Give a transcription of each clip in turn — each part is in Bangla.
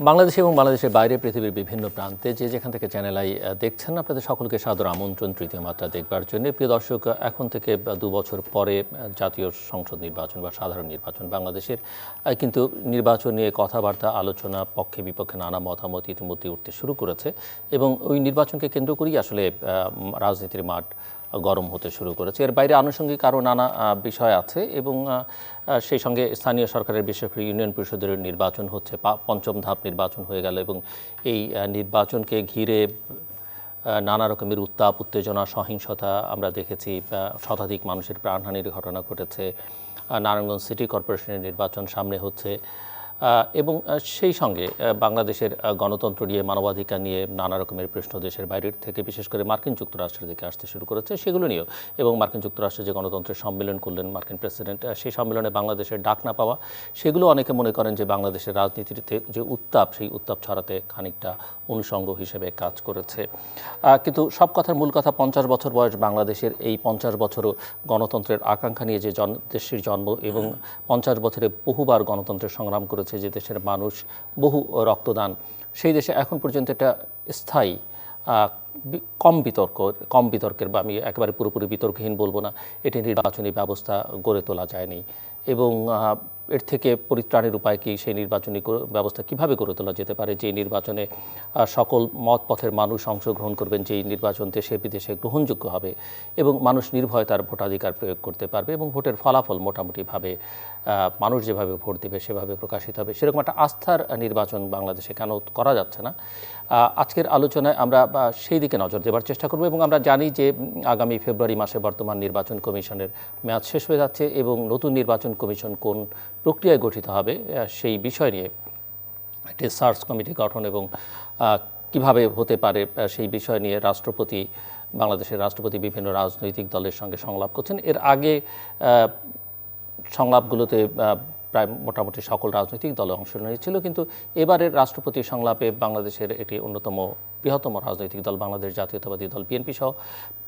বাংলাদেশে এবং বাংলাদেশের বাইরে পৃথিবীর বিভিন্ন প্রান্তে যে যেখান থেকে চ্যানেল আই দেখছেন, আপনাদের সকলকে সাদর আমন্ত্রণ তৃতীয় মাত্রা দেখবার জন্য। প্রিয় দর্শক, এখন থেকে 2 বছর পরে জাতীয় সংসদ নির্বাচন বা সাধারণ নির্বাচন বাংলাদেশের, কিন্তু নির্বাচন নিয়ে কথাবার্তা, আলোচনা, পক্ষে বিপক্ষে নানা মতামত ইতিমধ্যে উঠতে শুরু করেছে এবং ওই নির্বাচনকে কেন্দ্র করেই আসলে রাজনীতির মাঠ গরম হতে শুরু করেছে। এর বাইরে আনুষঙ্গিক আরও নানা বিষয় আছে এবং সেই সঙ্গে স্থানীয় সরকারের, বিশেষ করে ইউনিয়ন পরিষদের নির্বাচন হচ্ছে, পঞ্চম ধাপ নির্বাচন হয়ে গেল এবং এই নির্বাচনকে ঘিরে নানা রকমের উত্তাপ, উত্তেজনা, সহিংসতা আমরা দেখেছি। শতাধিক মানুষের প্রাণহানির ঘটনা ঘটেছে। নারায়ণগঞ্জ সিটি কর্পোরেশনের নির্বাচন সামনে হচ্ছে এবং সেই সঙ্গে বাংলাদেশের গণতন্ত্র নিয়ে, মানবাধিকার নিয়ে নানা রকমের প্রশ্ন দেশের বাইরের থেকে, বিশেষ করে মার্কিন যুক্তরাষ্ট্রের দিকে আসতে শুরু করেছে, সেগুলো নিয়েও। এবং মার্কিন যুক্তরাষ্ট্রে যে গণতন্ত্রের সম্মেলন করলেন মার্কিন প্রেসিডেন্ট, সেই সম্মেলনে বাংলাদেশের ডাক না পাওয়া, সেগুলো অনেকে মনে করেন যে বাংলাদেশের রাজনীতিতে যে উত্তাপ, সেই উত্তাপ ছড়াতে খানিকটা অনুষঙ্গ হিসেবে কাজ করেছে। কিন্তু সব কথার মূল কথা, 50 বছর বয়স বাংলাদেশের, এই 50 বছরও গণতন্ত্রের আকাঙ্ক্ষা নিয়ে যে দেশটির জন্ম এবং 50 বছরে বহুবার গণতন্ত্রের সংগ্রাম করেছে যে দেশের মানুষ, বহু রক্তদান, সেই দেশে এখন পর্যন্ত একটা স্থায়ী কম বিতর্কের, বা আমি একেবারে পুরোপুরি বিতর্কহীন বলবো না, এটি নির্বাচনী ব্যবস্থা গড়ে তোলা যায়নি। এবং এর থেকে পরিত্রাণের উপায় কি, সেই নির্বাচনী ব্যবস্থা কিভাবে গড়ে তোলা যেতে পারে, যে নির্বাচনে সকল মত পথের মানুষ অংশগ্রহণ করবেন, যেই নির্বাচন দেশে বিদেশে গ্রহণযোগ্য হবে এবং মানুষ নির্ভয়ে তার ভোটাধিকার প্রয়োগ করতে পারবে এবং ভোটের ফলাফল মোটামুটিভাবে মানুষ যেভাবে ভোট দেবে সেভাবে প্রকাশিত হবে, সেরকম একটা আস্থার নির্বাচন বাংলাদেশে কেন করা যাচ্ছে না? আজকের আলোচনায় আমরা সেই দিকে নজর দেওয়ার চেষ্টা করব। এবং আমরা জানি যে আগামী ফেব্রুয়ারি মাসে বর্তমান নির্বাচন কমিশনের মেয়াদ শেষ হয়ে যাচ্ছে এবং নতুন নির্বাচন কমিশন কোন প্রক্রিয়ায় গঠিত হবে সেই বিষয় নিয়ে একটি সার্চ কমিটি গঠন এবং কিভাবে হতে পারে সেই বিষয় নিয়ে বাংলাদেশের রাষ্ট্রপতি বিভিন্ন রাজনৈতিক দলের সঙ্গে সংলাপ করছেন। এর আগে সংলাপগুলোতে প্রায় মোটামুটি সকল রাজনৈতিক দলে অংশ নিয়েছিল, কিন্তু এবারের রাষ্ট্রপতি সংলাপে বাংলাদেশের এটি অন্যতম বৃহত্তম রাজনৈতিক দল বাংলাদেশ জাতীয়তাবাদী দল বিএনপি সহ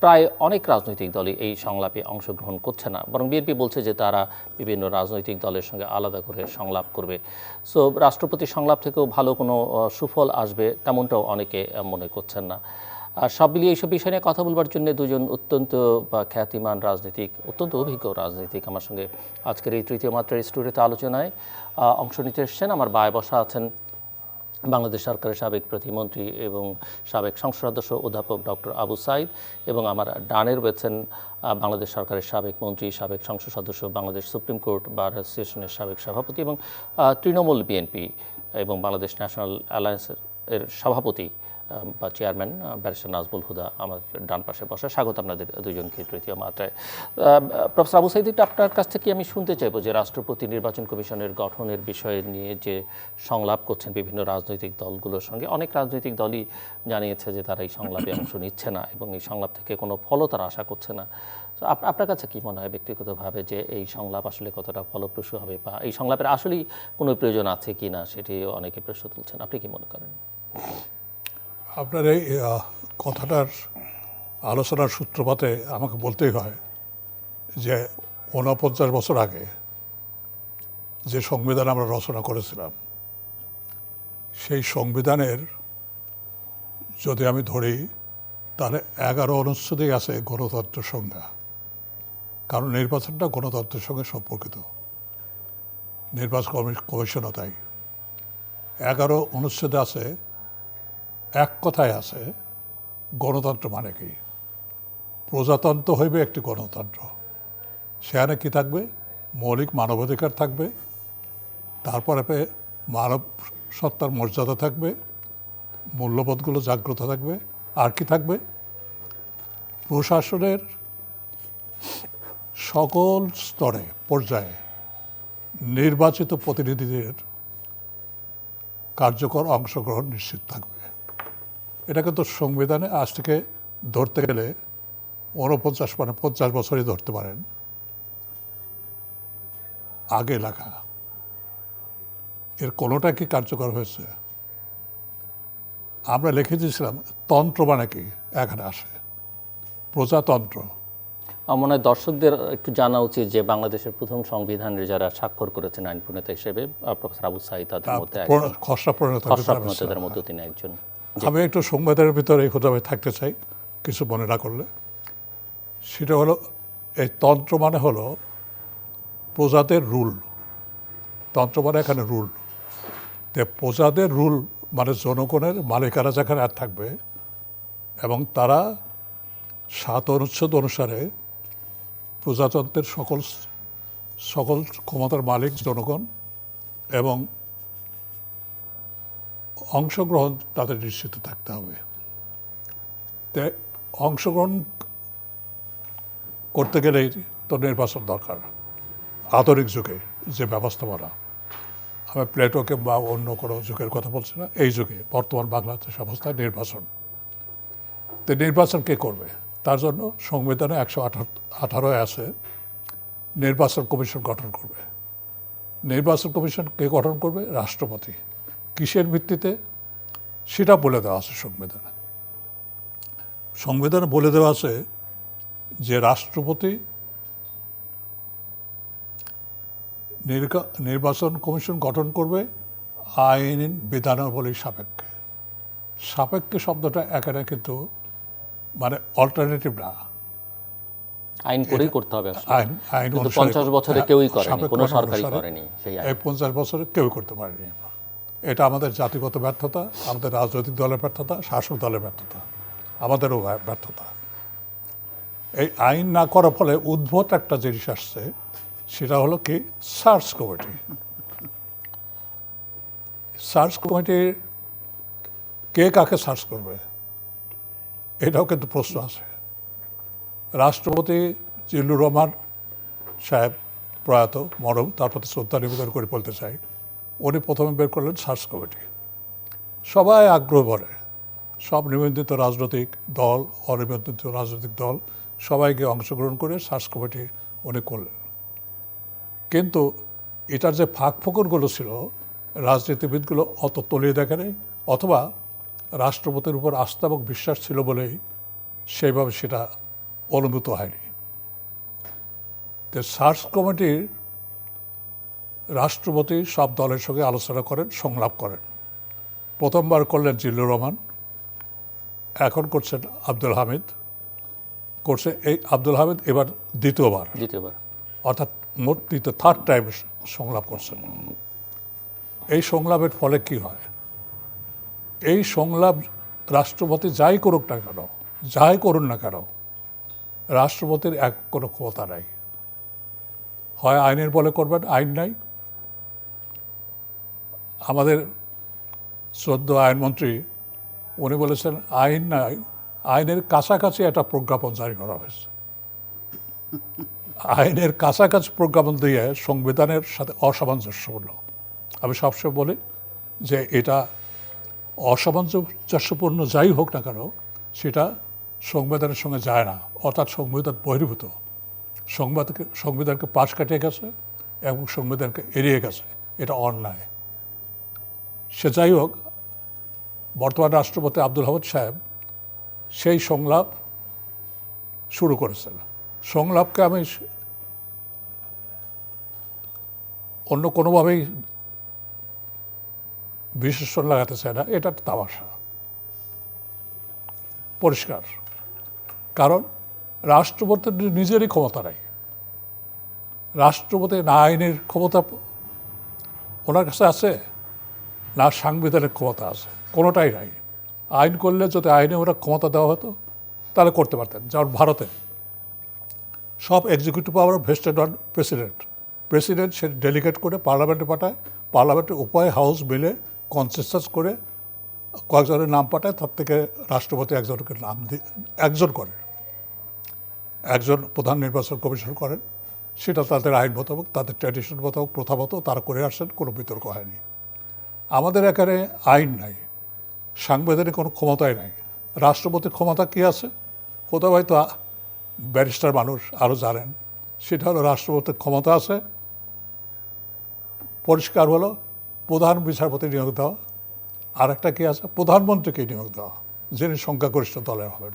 প্রায় অনেক রাজনৈতিক দলই এই সংলাপে অংশগ্রহণ করছে না, বরং বিএনপি বলছে যে তারা বিভিন্ন রাজনৈতিক দলের সঙ্গে আলাদা করে সংলাপ করবে। সো রাষ্ট্রপতি সংলাপ থেকেও ভালো কোনো সুফল আসবে তেমনটাও অনেকে মনে করছেন না। আর সব মিলিয়ে এইসব বিষয় নিয়ে কথা বলবার জন্য দুজন অত্যন্ত খ্যাতিমান রাজনীতিক, অত্যন্ত অভিজ্ঞ রাজনীতিক আমার সঙ্গে আজকের এই তৃতীয় মাত্রার স্টুডিওতে আলোচনায় অংশ নিতে এসেছেন। আমার বায়ে বসা আছেন বাংলাদেশ সরকারের সাবেক প্রতিমন্ত্রী এবং সাবেক সংসদ সদস্য অধ্যাপক ডক্টর আবু সাইদ, এবং আমার ডানে রয়েছেন বাংলাদেশ সরকারের সাবেক মন্ত্রী, সাবেক সংসদ সদস্য, বাংলাদেশ সুপ্রিম কোর্ট বার অ্যাসোসিয়েশনের সাবেক সভাপতি এবং তৃণমূল বিএনপি এবং বাংলাদেশ ন্যাশনাল অ্যালায়েন্সের সভাপতি বা চেয়ারম্যান ব্যারিস্টার নাজবুল হুদা আমার ডান পাশে বসা। স্বাগত আপনাদের দুজনকে তৃতীয় মাত্রায়। প্রফেসর আবু সাইদ, আপনার কাছ থেকে আমি শুনতে চাইবো যে রাষ্ট্রপতি নির্বাচন কমিশনের গঠনের বিষয় নিয়ে যে সংলাপ করছেন বিভিন্ন রাজনৈতিক দলগুলোর সঙ্গে, অনেক রাজনৈতিক দলই জানিয়েছে যে তারা এই সংলাপে অংশ নিচ্ছে না এবং এই সংলাপ থেকে কোনো ফলও তারা আশা করছে না। তো আপনার কাছে কি মনে হয় ব্যক্তিগতভাবে যে এই সংলাপ আসলে কতটা ফলপ্রসূ হবে, বা এই সংলাপের আসলেই কোনো প্রয়োজন আছে কি না, সেটি অনেকে প্রশ্ন তুলছেন, আপনি কি মনে করেন? আপনার এই কথাটার আলোচনার সূত্রপাতে আমাকে বলতেই হয় যে 49 বছর আগে যে সংবিধান আমরা রচনা করেছিলাম, সেই সংবিধানের যদি আমি ধরি তাহলে 11 অনুচ্ছেদেই আছে গণতন্ত্রের সংজ্ঞা। কারণ নির্বাচনটা গণতন্ত্রের সঙ্গে সম্পর্কিত, নির্বাচন কমিশনও তাই। 11 অনুচ্ছেদে আছে, এক কথায় আছে গণতন্ত্র মানে কি, প্রজাতন্ত্র হইবে একটি গণতন্ত্র। সেখানে কি থাকবে? মৌলিক মানবাধিকার থাকবে, তারপরে মানব সত্তার মর্যাদা থাকবে, মূল্যবোধগুলো জাগ্রত থাকবে, আর কি থাকবে? প্রশাসনের সকল স্তরে পর্যায়ে নির্বাচিত প্রতিনিধিদের কার্যকর অংশগ্রহণ নিশ্চিত থাকবে। এটা কিন্তু সংবিধানে আজ থেকে ধরতে গেলে 49 মানে 50 বছরই ধরতে পারেন আগে লেখা। এর কোনোটা কি কার্যকর হয়েছে? আমরা লিখে দিয়েছিলাম তন্ত্র মানে কি, এখানে আসে প্রজাতন্ত্র। আমার মনে হয় দর্শকদের একটু জানা উচিত যে বাংলাদেশের প্রথম সংবিধানের যারা স্বাক্ষর করেছেন আইন প্রণেতা হিসেবে প্রফেসর আবু সাঈদ তাদের মধ্যে একজন, খসড়া খসড়া প্রণেতাদের মধ্যে তিনি একজন। আমি একটু সংবিধানের ভিতরে এই কথা থাকতে চাই, কিছু মনে না করলে। সেটা হলো, এই তন্ত্র মানে হলো প্রজাদের রুল। তন্ত্র মানে এখানে রুল। তো প্রজাদের রুল মানে জনগণের মালিকানা যেখানে আর থাকবে, এবং তারা 7 অনুচ্ছেদ অনুসারে প্রজাতন্ত্রের সকল ক্ষমতার মালিক জনগণ, এবং অংশগ্রহণ তাদের নিশ্চিত থাকতে হবে। তো অংশগ্রহণ করতে গেলেই তো নির্বাচন দরকার। আধুনিক যুগে যে ব্যবস্থাপনা, আমি প্লেটোকে বা অন্য কোনো যুগের কথা বলছি না, এই যুগে বর্তমান বাংলাদেশ অবস্থায় নির্বাচন। তো নির্বাচন কে করবে? তার জন্য সংবিধানে 118 আছে নির্বাচন কমিশন গঠন করবে। নির্বাচন কমিশন কে গঠন করবে? রাষ্ট্রপতি। কিসের ভিত্তিতে সেটা বলে দেওয়া আছে সংবিধানে। সংবিধানে বলে দেওয়া আছে যে রাষ্ট্রপতি নির্বাচন কমিশন গঠন করবে আইন বিধানাবলী সাপেক্ষে। সাপেক্ষে শব্দটা এখানে কিন্তু মানে অল্টারনেটিভ না, আইন করেই করতে হবে আসলে। আইন আইন কিন্তু অনুসারে 50 বছরে কেউই করেনি, সাপেক্ষ কোনো আইন সরকারই অনুসারে করেনি সেই আইন। এই 50 বছরে কেউ করতে পারেনি। এটা আমাদের জাতিগত ব্যর্থতা, আমাদের রাজনৈতিক দলের ব্যর্থতা, শাসক দলের ব্যর্থতা, আমাদেরও ব্যর্থতা। এই আইন না করার ফলে উদ্ভূত একটা জিনিস আসছে, সেটা হলো কি সার্চ কমিটি। সার্চ কমিটি কে কাকে সার্চ করবে, এটাও কিন্তু প্রশ্ন আছে। রাষ্ট্রপতি জিল্লুর রহমান সাহেব প্রয়াত মরম, তার প্রতি শ্রদ্ধা নিবেদন করে বলতে চাই, উনি প্রথমে বের করলেন সার্চ কমিটি। সবাই আগ্রহ করে, সব নিবন্ধিত রাজনৈতিক দল, অনিবন্ধিত রাজনৈতিক দল সবাইকে অংশগ্রহণ করে সার্চ কমিটি উনি করলেন। কিন্তু এটার যে ফাঁক ফোকরগুলো ছিল, রাজনীতিবিদগুলো অত তলিয়ে দেখেনি, অথবা রাষ্ট্রপতির উপর আস্থা এবং বিশ্বাস ছিল বলেই সেইভাবে সেটা অনুভূত হয়নি। তো সার্চ কমিটির রাষ্ট্রপতি সব দলের সঙ্গে আলোচনা করেন, সংলাপ করেন। প্রথমবার করলেন জিল্লুর রহমান, এখন করছেন আব্দুল হামিদ, করছে এই আব্দুল হামিদ এবার দ্বিতীয়বার, অর্থাৎ মোট থার্ড টাইম সংলাপ করছেন। এই সংলাপের ফলে কি হয়? এই সংলাপ রাষ্ট্রপতি যাই করুক না কেন, যাই করুন না কেন, রাষ্ট্রপতির এক কোনো ক্ষমতা নাই। হয় আইনের বলে করবেন, আইন নাই। আমাদের শ্রদ্ধ আইনমন্ত্রী উনি বলেছেন আইন নাই, আইনের কাছাকাছি একটা প্রজ্ঞাপন জারি করা হয়েছে। আইনের কাছাকাছি প্রজ্ঞাপন দিয়ে সংবিধানের সাথে অসামঞ্জস্যপূর্ণ। আমি সবসময় বলি যে এটা অসামঞ্জস্যপূর্ণ যাই হোক না কেন, সেটা সংবিধানের সঙ্গে যায় না, অর্থাৎ সংবিধান বহির্ভূত। সংবিধানকে পাশ কাটিয়ে গেছে এবং সংবিধানকে এড়িয়ে গেছে, এটা অন্যায়। সে যাই হোক, বর্তমান রাষ্ট্রপতি আব্দুল হামিদ সাহেব সেই সংলাপ শুরু করেছেন। সংলাপকে আমি অন্য কোনোভাবেই বিশেষণ লাগাতে চাই না, এটা তামাশা পরিষ্কার। কারণ রাষ্ট্রপতির নিজেরই ক্ষমতা নাই। রাষ্ট্রপতি না আইনের ক্ষমতা ওনার কাছে আছে, না সাংবিধানিক ক্ষমতা আছে, কোনোটাই নাই। আইন করলে যদি আইনে ওরা ক্ষমতা দেওয়া হতো তাহলে করতে পারতেন। যেমন ভারতে সব executive power vested on president. President say delegate করে পার্লামেন্টে পাঠায়, পার্লামেন্টের উপায় হাউস বিলে কনসেনসাস করে কয়েকজনের নাম পাঠায়, তার থেকে রাষ্ট্রপতি একজনকে নাম দিয়ে একজন করে, একজন প্রধান নির্বাচন কমিশন করেন। সেটা তাদের আইন মোতাবেক, তাদের ট্র্যাডিশন মোতাবেক, প্রথা মতো তারা করে আসেন, কোনো বিতর্ক হয়নি। আমাদের এখানে আইন নাই, সাংবিধানিক কোনো ক্ষমতাই নাই। রাষ্ট্রপতির ক্ষমতা কী আছে? কোথাও হয়তো ব্যারিস্টার মানুষ আরও জানেন। সেটা হলো রাষ্ট্রপতির ক্ষমতা আছে, পরিষ্কার হলো প্রধান বিচারপতি নিয়োগ দেওয়া, আর একটা কী আছে, প্রধানমন্ত্রীকে নিয়োগ দেওয়া, যিনি সংখ্যাগরিষ্ঠ দলের হবেন।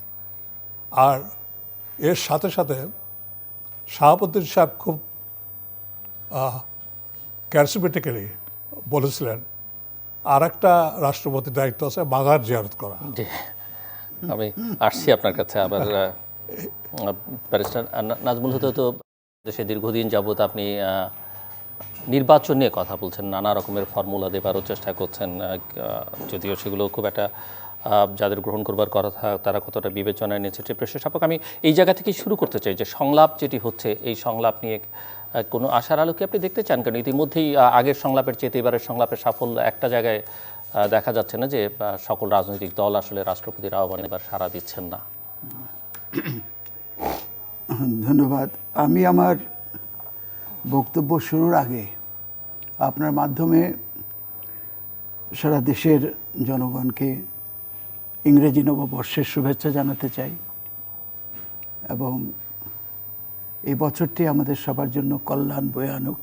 আর এর সাথে সাথে শাহাবুদ্দিন সাহেব খুব ক্যারিসমেটিক্যালি বলেছিলেন আর একটা রাষ্ট্রপতির দায়িত্ব আছে মাজার জিয়ারত করা। জি, আমি আসছি আপনার কাছে আবার। ব্যারিস্টার নাজমুল হুদা, তো দেশে দীর্ঘদিন যাবত আপনি নির্বাচন নিয়ে কথা বলছেন, নানা রকমের ফর্মুলা দেবারও চেষ্টা করছেন, যদিও সেগুলো খুব একটা যাদের গ্রহণ করবার কথা তারা কতটা বিবেচনায় নিয়েছে সে প্রশ্ন সাপক। আমি এই জায়গা থেকে শুরু করতে চাই যে সংলাপ যেটি হচ্ছে, এই সংলাপ নিয়ে কোনো আশার আলোকে আপনি দেখতে চান? কারণ ইতিমধ্যেই আগের সংলাপের চেয়ে এবারের সংলাপের সাফল্য একটা জায়গায় দেখা যাচ্ছে না, যে সকল রাজনৈতিক দল আসলে রাষ্ট্রপতির আহ্বানে এবার সাড়া দিচ্ছেন না। ধন্যবাদ। আমি আমার বক্তব্য শুরুর আগে আপনার মাধ্যমে সারা দেশের জনগণকে ইংরেজি নববর্ষের শুভেচ্ছা জানাতে চাই এবং এই বছরটি আমাদের সবার জন্য কল্যাণ বয়ে আনুক,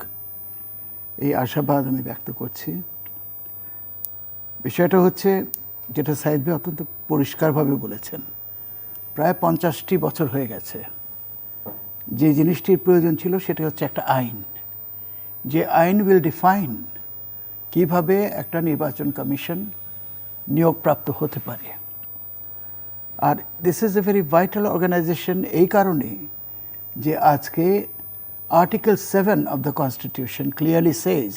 এই আশাবাদ আমি ব্যক্ত করছি। বিষয়টা হচ্ছে, যেটা সাইদ ভাই অত্যন্ত পরিষ্কারভাবে বলেছেন, প্রায় 50টি বছর হয়ে গেছে। যে জিনিসটির প্রয়োজন ছিল সেটা হচ্ছে একটা আইন, যে আইন উইল ডিফাইন কিভাবে একটা নির্বাচন কমিশন নিয়োগপ্রাপ্ত হতে পারে। আর this is a very vital organisation এই কারণে যে আজকে article 7 of the constitution clearly সেজ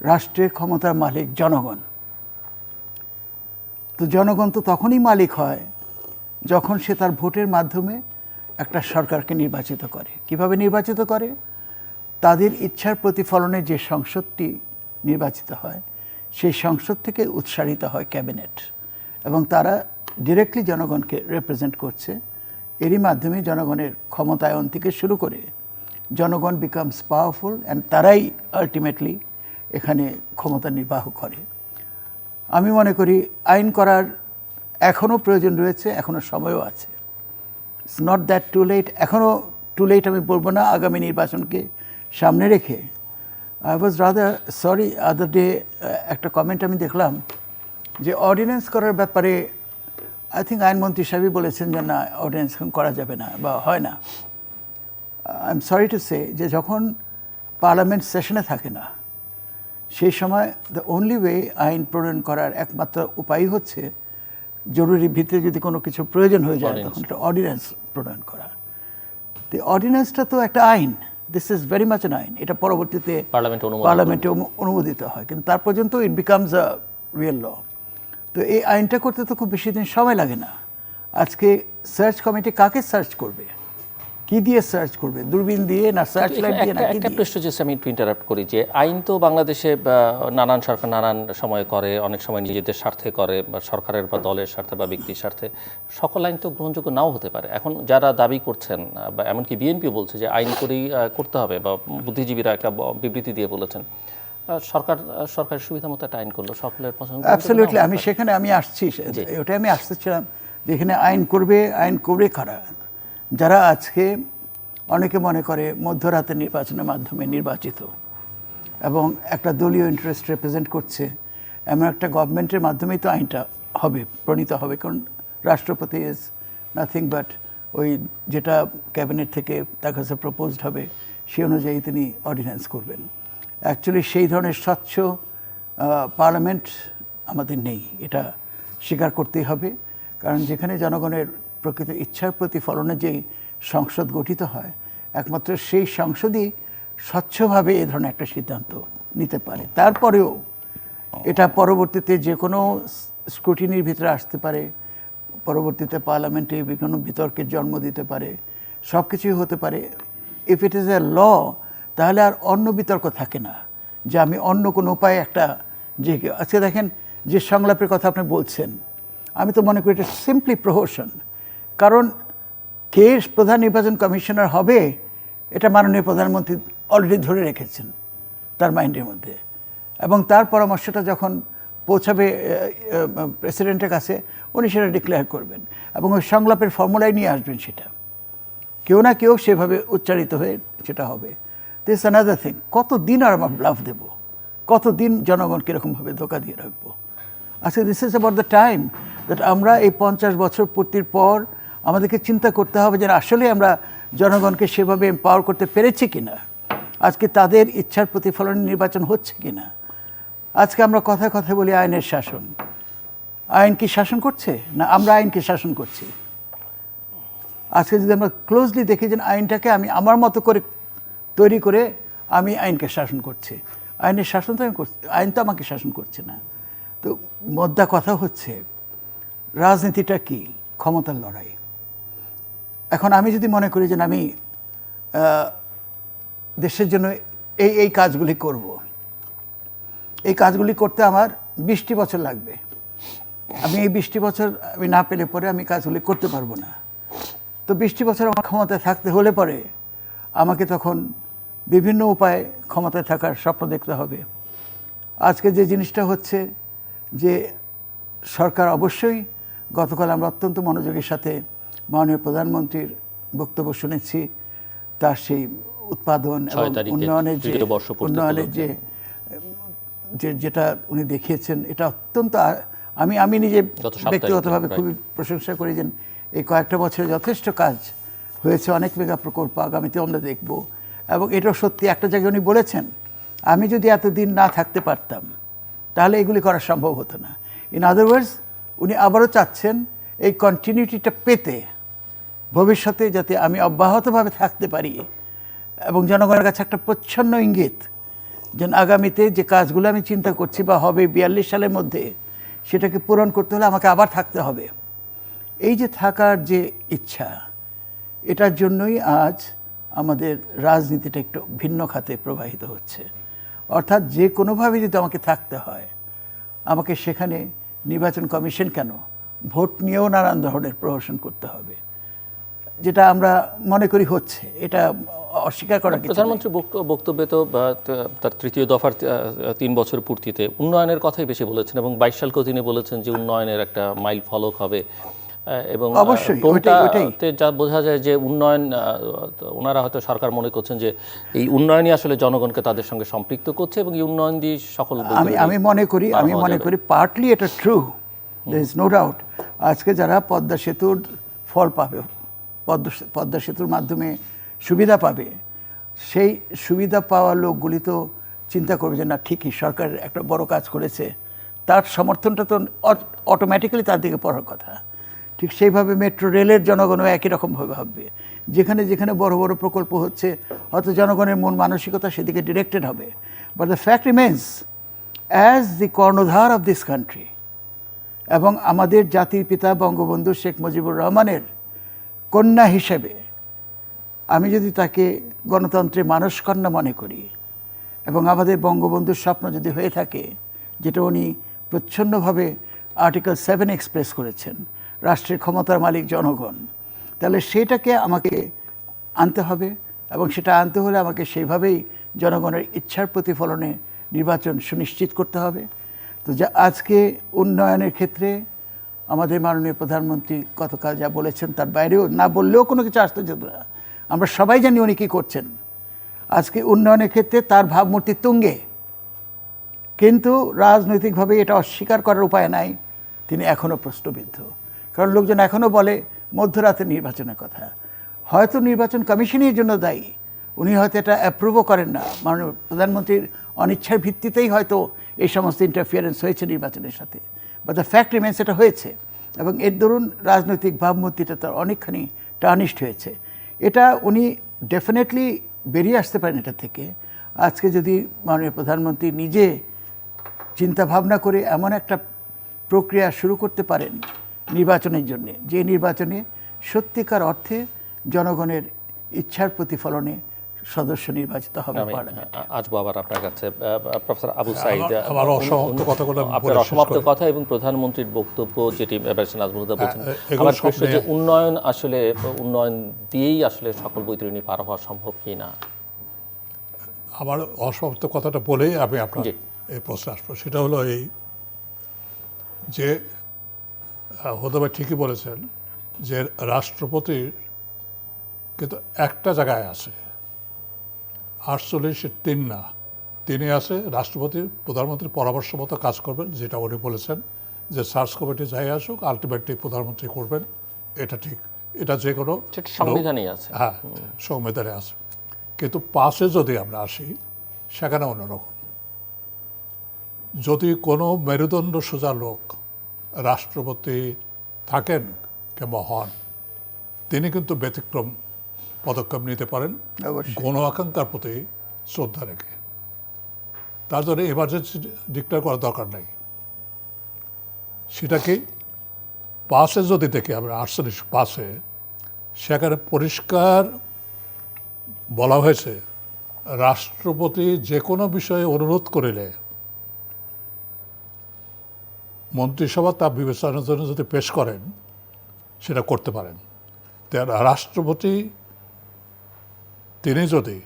রাষ্ট্রের ক্ষমতার মালিক জনগণ। তো জনগণ তো তখনই মালিক হয় যখন সে তার ভোটের মাধ্যমে একটা সরকারকে নির্বাচিত করে। কিভাবে নির্বাচিত করে? তাদের ইচ্ছার প্রতিফলনে যে সংসদটি নির্বাচিত হয় সেই সংসদ থেকে উৎসারিত হয় ক্যাবিনেট, এবং তারা ডিরেক্টলি জনগণকে রিপ্রেজেন্ট করছে। এরই মাধ্যমে জনগণের ক্ষমতায়ন থেকে শুরু করে জনগণ বিকামস পাওয়ারফুল, অ্যান্ড তারাই আলটিমেটলি এখানে ক্ষমতা নির্বাহ করে। আমি মনে করি আইন করার এখনও প্রয়োজন রয়েছে, এখনও সময়ও আছে। It's not that too late. এখনও টু লেট আমি বলবো না, আগামী নির্বাচনকে সামনে রেখে। I was rather sorry other day একটা কমেন্ট আমি দেখলাম যে অর্ডিন্যান্স করার ব্যাপারে আই থিঙ্ক আইনমন্ত্রী সাহেবই বলেছেন যে না, অর্ডিন্যান্স করা যাবে না বা হয় না। I am sorry to say যে যখন পার্লামেন্ট সেশনে থাকে না সেই সময় দ্য অনলি ওয়ে আইন প্রণয়ন করার একমাত্র উপায় হচ্ছে জরুরি ভিত্তিতে যদি কোনো কিছু প্রয়োজন হয়ে যায় তখন একটা অর্ডিন্যান্স প্রণয়ন করা। তো অর্ডিন্যান্সটা তো একটা আইন, this is very much an আইন। এটা পরবর্তীতে পার্লামেন্টে অনুমোদিত হয়, কিন্তু তার পর্যন্ত ইট বিকামস আ রিয়েল ল। তো এই আইনটা করতে তো খুব বেশি দিন সময় লাগে না। আজকে সার্চ কমিটি কাকে সার্চ করবে, কি দিয়ে সার্চ করবে? দূরবীন দিয়ে না সার্চ লাইট দিয়ে না? একটা প্রশ্ন যে আমি একটু ইন্টারাপ্ট করি, যে আইন তো বাংলাদেশে নানান সরকার নানান সময় করে, অনেক সময় নিজেদের স্বার্থে করে, বা সরকারের বা দলের স্বার্থে বা ব্যক্তির স্বার্থে। সকল আইন তো গ্রহণযোগ্য নাও হতে পারে। এখন যারা দাবি করছেন, বা এমনকি বিএনপিও বলছে যে আইন করেই করতে হবে, বা বুদ্ধিজীবীরা একটা বিবৃতি দিয়ে বলেছেন সরকারের সুবিধা মতো একটা আইন করলো, সকলের পছন্দ। অ্যাবসলিউটলি, আমি সেখানে আমি আসছি, ওটাই আমি আসতেছিলাম যে এখানে আইন করবে কারা? যারা আজকে অনেকে মনে করে মধ্যরাতে নির্বাচনের মাধ্যমে নির্বাচিত এবং একটা দলীয় ইন্টারেস্ট রিপ্রেজেন্ট করছে, এমন একটা গভর্নমেন্টের মাধ্যমেই তো আইনটা হবে, প্রণীত হবে। কারণ রাষ্ট্রপতি ইজ নাথিং বাট ওই যেটা ক্যাবিনেট থেকে তার কাছে প্রপোজড হবে সেই অনুযায়ী তিনি অর্ডিন্যান্স করবেন। অ্যাকচুয়ালি সেই ধরনের স্বচ্ছ পার্লামেন্ট আমাদের নেই, এটা স্বীকার করতেই হবে। কারণ যেখানে জনগণের প্রকৃত ইচ্ছার প্রতিফলনে যেই সংসদ গঠিত হয়, একমাত্র সেই সংসদই স্বচ্ছভাবে এ ধরনের একটা সিদ্ধান্ত নিতে পারে। তারপরেও এটা পরবর্তীতে যে কোনো স্ক্রুটিনির ভিতরে আসতে পারে, পরবর্তীতে পার্লামেন্টে বিভিন্ন বিতর্কের জন্ম দিতে পারে, সব কিছুই হতে পারে। ইফ ইট ইজ এ ল, তাহলে আর অন্য বিতর্ক থাকে না যে আমি অন্য কোনো উপায়ে একটা, যে আজকে দেখেন যে সংলাপের কথা আপনি বলছেন, আমি তো মনে করি এটা সিম্পলি প্রহসন। কারণ কে প্রধান নির্বাচন কমিশনার হবে এটা মাননীয় প্রধানমন্ত্রী অলরেডি ধরে রেখেছেন তার মাইন্ডের মধ্যে, এবং তার পরামর্শটা যখন পৌঁছাবে প্রেসিডেন্টের কাছে উনি সেটা ডিক্লেয়ার করবেন এবং ওই সংলাপের ফর্মুলায় নিয়ে আসবেন। সেটা কেউ না কেউ সেভাবে উচ্চারিত হয়ে সেটা হবে। দিস অ্যানাদার থিং, কতদিন আর আমরা ব্লাফ দেবো, কতদিন জনগণকে এরকমভাবে ধোকা দিয়ে রাখবো? আচ্ছা, this is about the time that আমরা এই 50 বছর পূর্তির পর আমাদেরকে চিন্তা করতে হবে যে আসলে আমরা জনগণকে সেভাবে এম্পাওয়ার করতে পেরেছি কিনা, আজকে তাদের ইচ্ছার প্রতিফলনে নির্বাচন হচ্ছে কিনা। আজকে আমরা কথায় কথায় বলি আইনের শাসন, আইন কি শাসন করছে না আমরা আইনকে শাসন করছি? আজকে যদি আমরা ক্লোজলি দেখি যে আইনটাকে আমি আমার মতো করে তৈরি করে আমি আইনকে শাসন করছি, আইনের শাসন তো আমি করছি, আইন তো আমাকে শাসন করছে না। তো মোদ্দা কথা হচ্ছে রাজনীতিটা কি? ক্ষমতার লড়াই। এখন আমি যদি মনে করি যে আমি দেশের জন্য এই কাজগুলি করব, এই কাজগুলি করতে আমার 20টি বছর লাগবে, আমি এই 20টি বছর আমি না পেলে পরে আমি কাজগুলি করতে পারবো না। তো 20টি বছর আমার ক্ষমতায় থাকতে হলে পরে আমাকে তখন বিভিন্ন উপায়ে ক্ষমতায় থাকার স্বপ্ন দেখতে হবে। আজকে যে জিনিসটা হচ্ছে যে সরকার অবশ্যই, গতকাল আমরা অত্যন্ত মনোযোগের সাথে মাননীয় প্রধানমন্ত্রীর বক্তব্য শুনেছি, তার সেই উৎপাদন এবং উন্নয়নের যেটা উনি দেখিয়েছেন, এটা অত্যন্ত আমি নিজে ব্যক্তিগতভাবে খুবই প্রশংসা করি যে এই কয়েকটা বছরে যথেষ্ট কাজ হয়েছে, অনেক মেগা প্রকল্প আগামীতে আমরা দেখব। এবং এটাও সত্যি, একটা জায়গায় উনি বলেছেন আমি যদি এতদিন না থাকতে পারতাম তাহলে এগুলি করা সম্ভব হতো না। ইন আদার ওয়ার্ডস উনি আবারও চাচ্ছেন এই কন্টিনিউটিটা পেতে ভবিষ্যতে যাতে আমি অব্যাহতভাবে থাকতে পারি, এবং জনগণের কাছে একটা প্রচ্ছন্ন ইঙ্গিত যে আগামীতে যে কাজগুলো আমি চিন্তা করছি বা হবে 42 সালের মধ্যে, সেটাকে পূরণ করতে হলে আমাকে আবার থাকতে হবে। এই যে থাকার যে ইচ্ছা, এটার জন্যই আজ আমাদের রাজনীতিটা একটু ভিন্ন খাতে প্রবাহিত হচ্ছে। অর্থাৎ যে কোনোভাবে যদি আমাকে থাকতে হয়, আমাকে সেখানে নির্বাচন কমিশন কেন, ভোট নিয়েও নানান ধরনের প্রহসন করতে হবে, যেটা আমরা মনে করি হচ্ছে। এটা অস্বীকার করা কিছু। প্রধানমন্ত্রীর বক্তব্যে তো তার তৃতীয় দফার 3 বছর পূর্তিতে উন্নয়নের কথাই বেশি বলেছেন, এবং 22 সালকেও তিনি বলেছেন যে উন্নয়নের একটা মাইল ফলক হবে। এবং অবশ্যই টোনটাতে যা বোঝা যায় যে উন্নয়ন, ওনারা হয়তো সরকার মনে করছেন যে এই উন্নয়নই আসলে জনগণকে তাদের সঙ্গে সম্পৃক্ত করছে, এবং এই উন্নয়ন দিয়ে সকল আমি মনে করি পার্টলি এটা true, there is no doubt. আজকে যারা পদ্মা সেতুর ফল পাবে, পদ্মা সেতুর মাধ্যমে সুবিধা পাবে, সেই সুবিধা পাওয়া লোকগুলি তো চিন্তা করবে যে না ঠিকই সরকার একটা বড় কাজ করেছে, তার সমর্থনটা তো অটোমেটিক্যালি তার দিকে পড়ার কথা। ঠিক সেইভাবে মেট্রো রেলের জনগণও একই রকমভাবে ভাববে। যেখানে যেখানে বড় বড় প্রকল্প হচ্ছে, হয়তো জনগণের মন মানসিকতা সেদিকে ডিরেক্টেড হবে। But the fact remains, as the কর্ণধার অফ দিস কান্ট্রি, এবং আমাদের জাতির পিতা বঙ্গবন্ধু শেখ মুজিবুর রহমানের কন্যা হিসেবে আমি যদি তাকে গণতন্ত্রের মানসকন্যা মনে করি, এবং আমাদের বঙ্গবন্ধুর স্বপ্ন যদি হয়ে থাকে, যেটা উনি প্রচ্ছন্নভাবে আর্টিকেল 7 এক্সপ্রেস করেছেন, রাষ্ট্রের ক্ষমতার মালিক জনগণ, তাহলে সেটাকে আমাকে আনতে হবে, এবং সেটা আনতে হলে আমাকে সেইভাবেই জনগণের ইচ্ছার প্রতিফলনে নির্বাচন সুনিশ্চিত করতে হবে। তো যা আজকে উন্নয়নের ক্ষেত্রে আমাদের মাননীয় প্রধানমন্ত্রী গতকাল যা বলেছেন, তার বাইরেও না বললেও কোনো কিছু আশ্চর্য না, আমরা সবাই জানি উনি কী করছেন। আজকে উন্নয়নের ক্ষেত্রে তার ভাবমূর্তি তুঙ্গে, কিন্তু রাজনৈতিকভাবে এটা অস্বীকার করার উপায় নাই, তিনি এখনও প্রশ্নবিদ্ধ। কারণ লোকজন এখনও বলে মধ্যরাতে নির্বাচনের কথা। হয়তো নির্বাচন কমিশনের জন্য দায়ী, উনি হয়তো এটা অ্যাপ্রুভও করেন না, মাননীয় প্রধানমন্ত্রীর অনিচ্ছার ভিত্তিতেই হয়তো এই সমস্ত ইন্টারফিয়ারেন্স হয়েছে নির্বাচনের সাথে। বাট দ্য ফ্যাক্ট রিমেন্স, এটা হয়েছে, এবং এর দরুন রাজনৈতিক ভাবমূর্তিটা তার অনেকখানি টার্নিশড হয়েছে। এটা উনি ডেফিনেটলি বেরিয়ে আসতে পারেন এটা থেকে। আজকে যদি মাননীয় প্রধানমন্ত্রী নিজে চিন্তা ভাবনা করে এমন একটা প্রক্রিয়া শুরু করতে পারেন নির্বাচনের জন্য, যে নির্বাচনে সত্যিকার অর্থে জনগণের ইচ্ছার প্রতিফলনে সদস্য নির্বাচিত হবে। আসবো আবার আপনার কাছে প্রফেসর আবু সাঈদ, আপনার অসমাপ্ত কথা এবং প্রধানমন্ত্রীর বক্তব্য যেটি নাজমুল বলছেন, আমার প্রশ্ন যে উন্নয়ন আসলে উন্নয়ন দিয়েই আসলে সকল বৈতরণী পার হওয়া সম্ভব কি না। আমার অসমাপ্ত কথাটা বলেই আমি আপনার এই প্রশ্ন আসবো। সেটা হলো এই যে হতে পারে ঠিকই বলেছেন যে রাষ্ট্রপতির কিন্তু একটা জায়গায় আছে, 48-3 না, তিনি আছে রাষ্ট্রপতি প্রধানমন্ত্রীর পরামর্শ মতো কাজ করবেন, যেটা উনি বলেছেন যে সার্চ কমিটি যাই আসুক আলটিমেটলি প্রধানমন্ত্রী করবেন, এটা ঠিক এটা যে কোনো সেটা সংবিধানেই আছে। হ্যাঁ, সংবিধানে আছে। কিন্তু 5-এ যদি আমরা আসি, সেখানে অন্যরকম। যদি কোনো মেরুদণ্ড সোজা লোক রাষ্ট্রপতি থাকেন কিংবা হন, তিনি কিন্তু ব্যতিক্রম পদক্ষেপ নিতে পারেন অবশ্যই। গণ আকাঙ্ক্ষার প্রতি শ্রদ্ধা রেখে। তার জন্য এমার্জেন্সি ডিক্লেয়ার করার দরকার নেই। সেটা কি 5-এ যদি দেখি আমরা 48 সেখানে পরিষ্কার বলা হয়েছে রাষ্ট্রপতি যে কোনো বিষয়ে অনুরোধ করিলে মন্ত্রিসভা তার বিবেচনার জন্য যদি পেশ করেন, সেটা করতে পারেন। রাষ্ট্রপতি তিনি যদি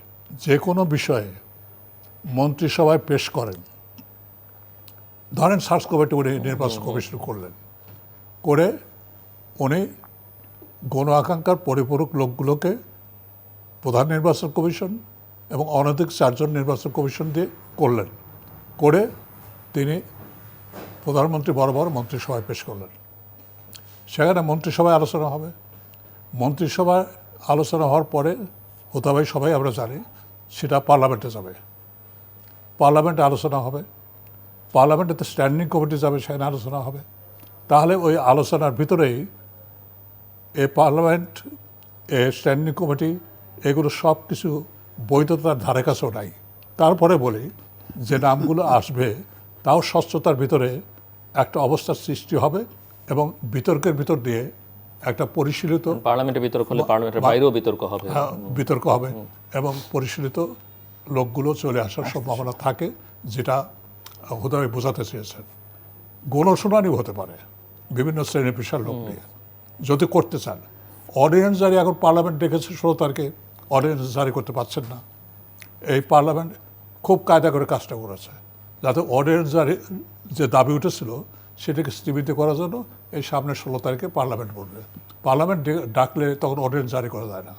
যে কোনো বিষয়ে মন্ত্রিসভায় পেশ করেন, ধরেন সার্চ কমিটি উনি নির্বাচন কমিশন করলেন, করে উনি গণ আকাঙ্ক্ষার পরিপূরক লোকগুলোকে প্রধান নির্বাচন কমিশন এবং অনধিক 4 জন নির্বাচন কমিশন দিয়ে করলেন, করে তিনি প্রধানমন্ত্রী বরাবর মন্ত্রিসভায় পেশ করলেন। সেখানে মন্ত্রিসভায় আলোচনা হবে। মন্ত্রিসভায় আলোচনা হওয়ার পরে হতে হবে, সবাই আমরা জানি, সেটা পার্লামেন্টে যাবে। পার্লামেন্টে আলোচনা হবে, পার্লামেন্টে স্ট্যান্ডিং কমিটি যাবে, সেখানে আলোচনা হবে। তাহলে ওই আলোচনার ভিতরেই এই পার্লামেন্ট, স্ট্যান্ডিং কমিটি, এগুলো সব কিছু বৈধতার ধারে কাছেও নাই। তারপরে বলি যে নামগুলো আসবে তাও স্বচ্ছতার ভিতরে একটা অবস্থার সৃষ্টি হবে এবং বিতর্কের ভিতর দিয়ে একটা পরিশীলিত, পার্লামেন্টে বিতর্ক হলে পার্লামেন্টের বাইরেও বিতর্ক হবে, বিতর্ক হবে এবং পরিশীলিত লোকগুলো চলে আসার সম্ভাবনা থাকে, যেটা হুদায় বোঝাতে চেয়েছেন। গণশুনানিও হতে পারে বিভিন্ন শ্রেণী পেশার লোক নিয়ে যদি করতে চান। অর্ডিন্যান্স জারি এখন পার্লামেন্ট ডেকেছে 16 তারিখে, অর্ডিন্যান্স জারি করতে পারছেন না। এই পার্লামেন্ট খুব কায়দা করে কাজটা করেছে, যাতে অর্ডিন্যান্স জারি যে দাবি উঠেছিল সেটাকে স্থগিত করার জন্য এই সামনে 16 তারিখে পার্লামেন্ট বলবে। পার্লামেন্ট ডাকলে তখন অর্ডিন্যান্স জারি করা যায় না।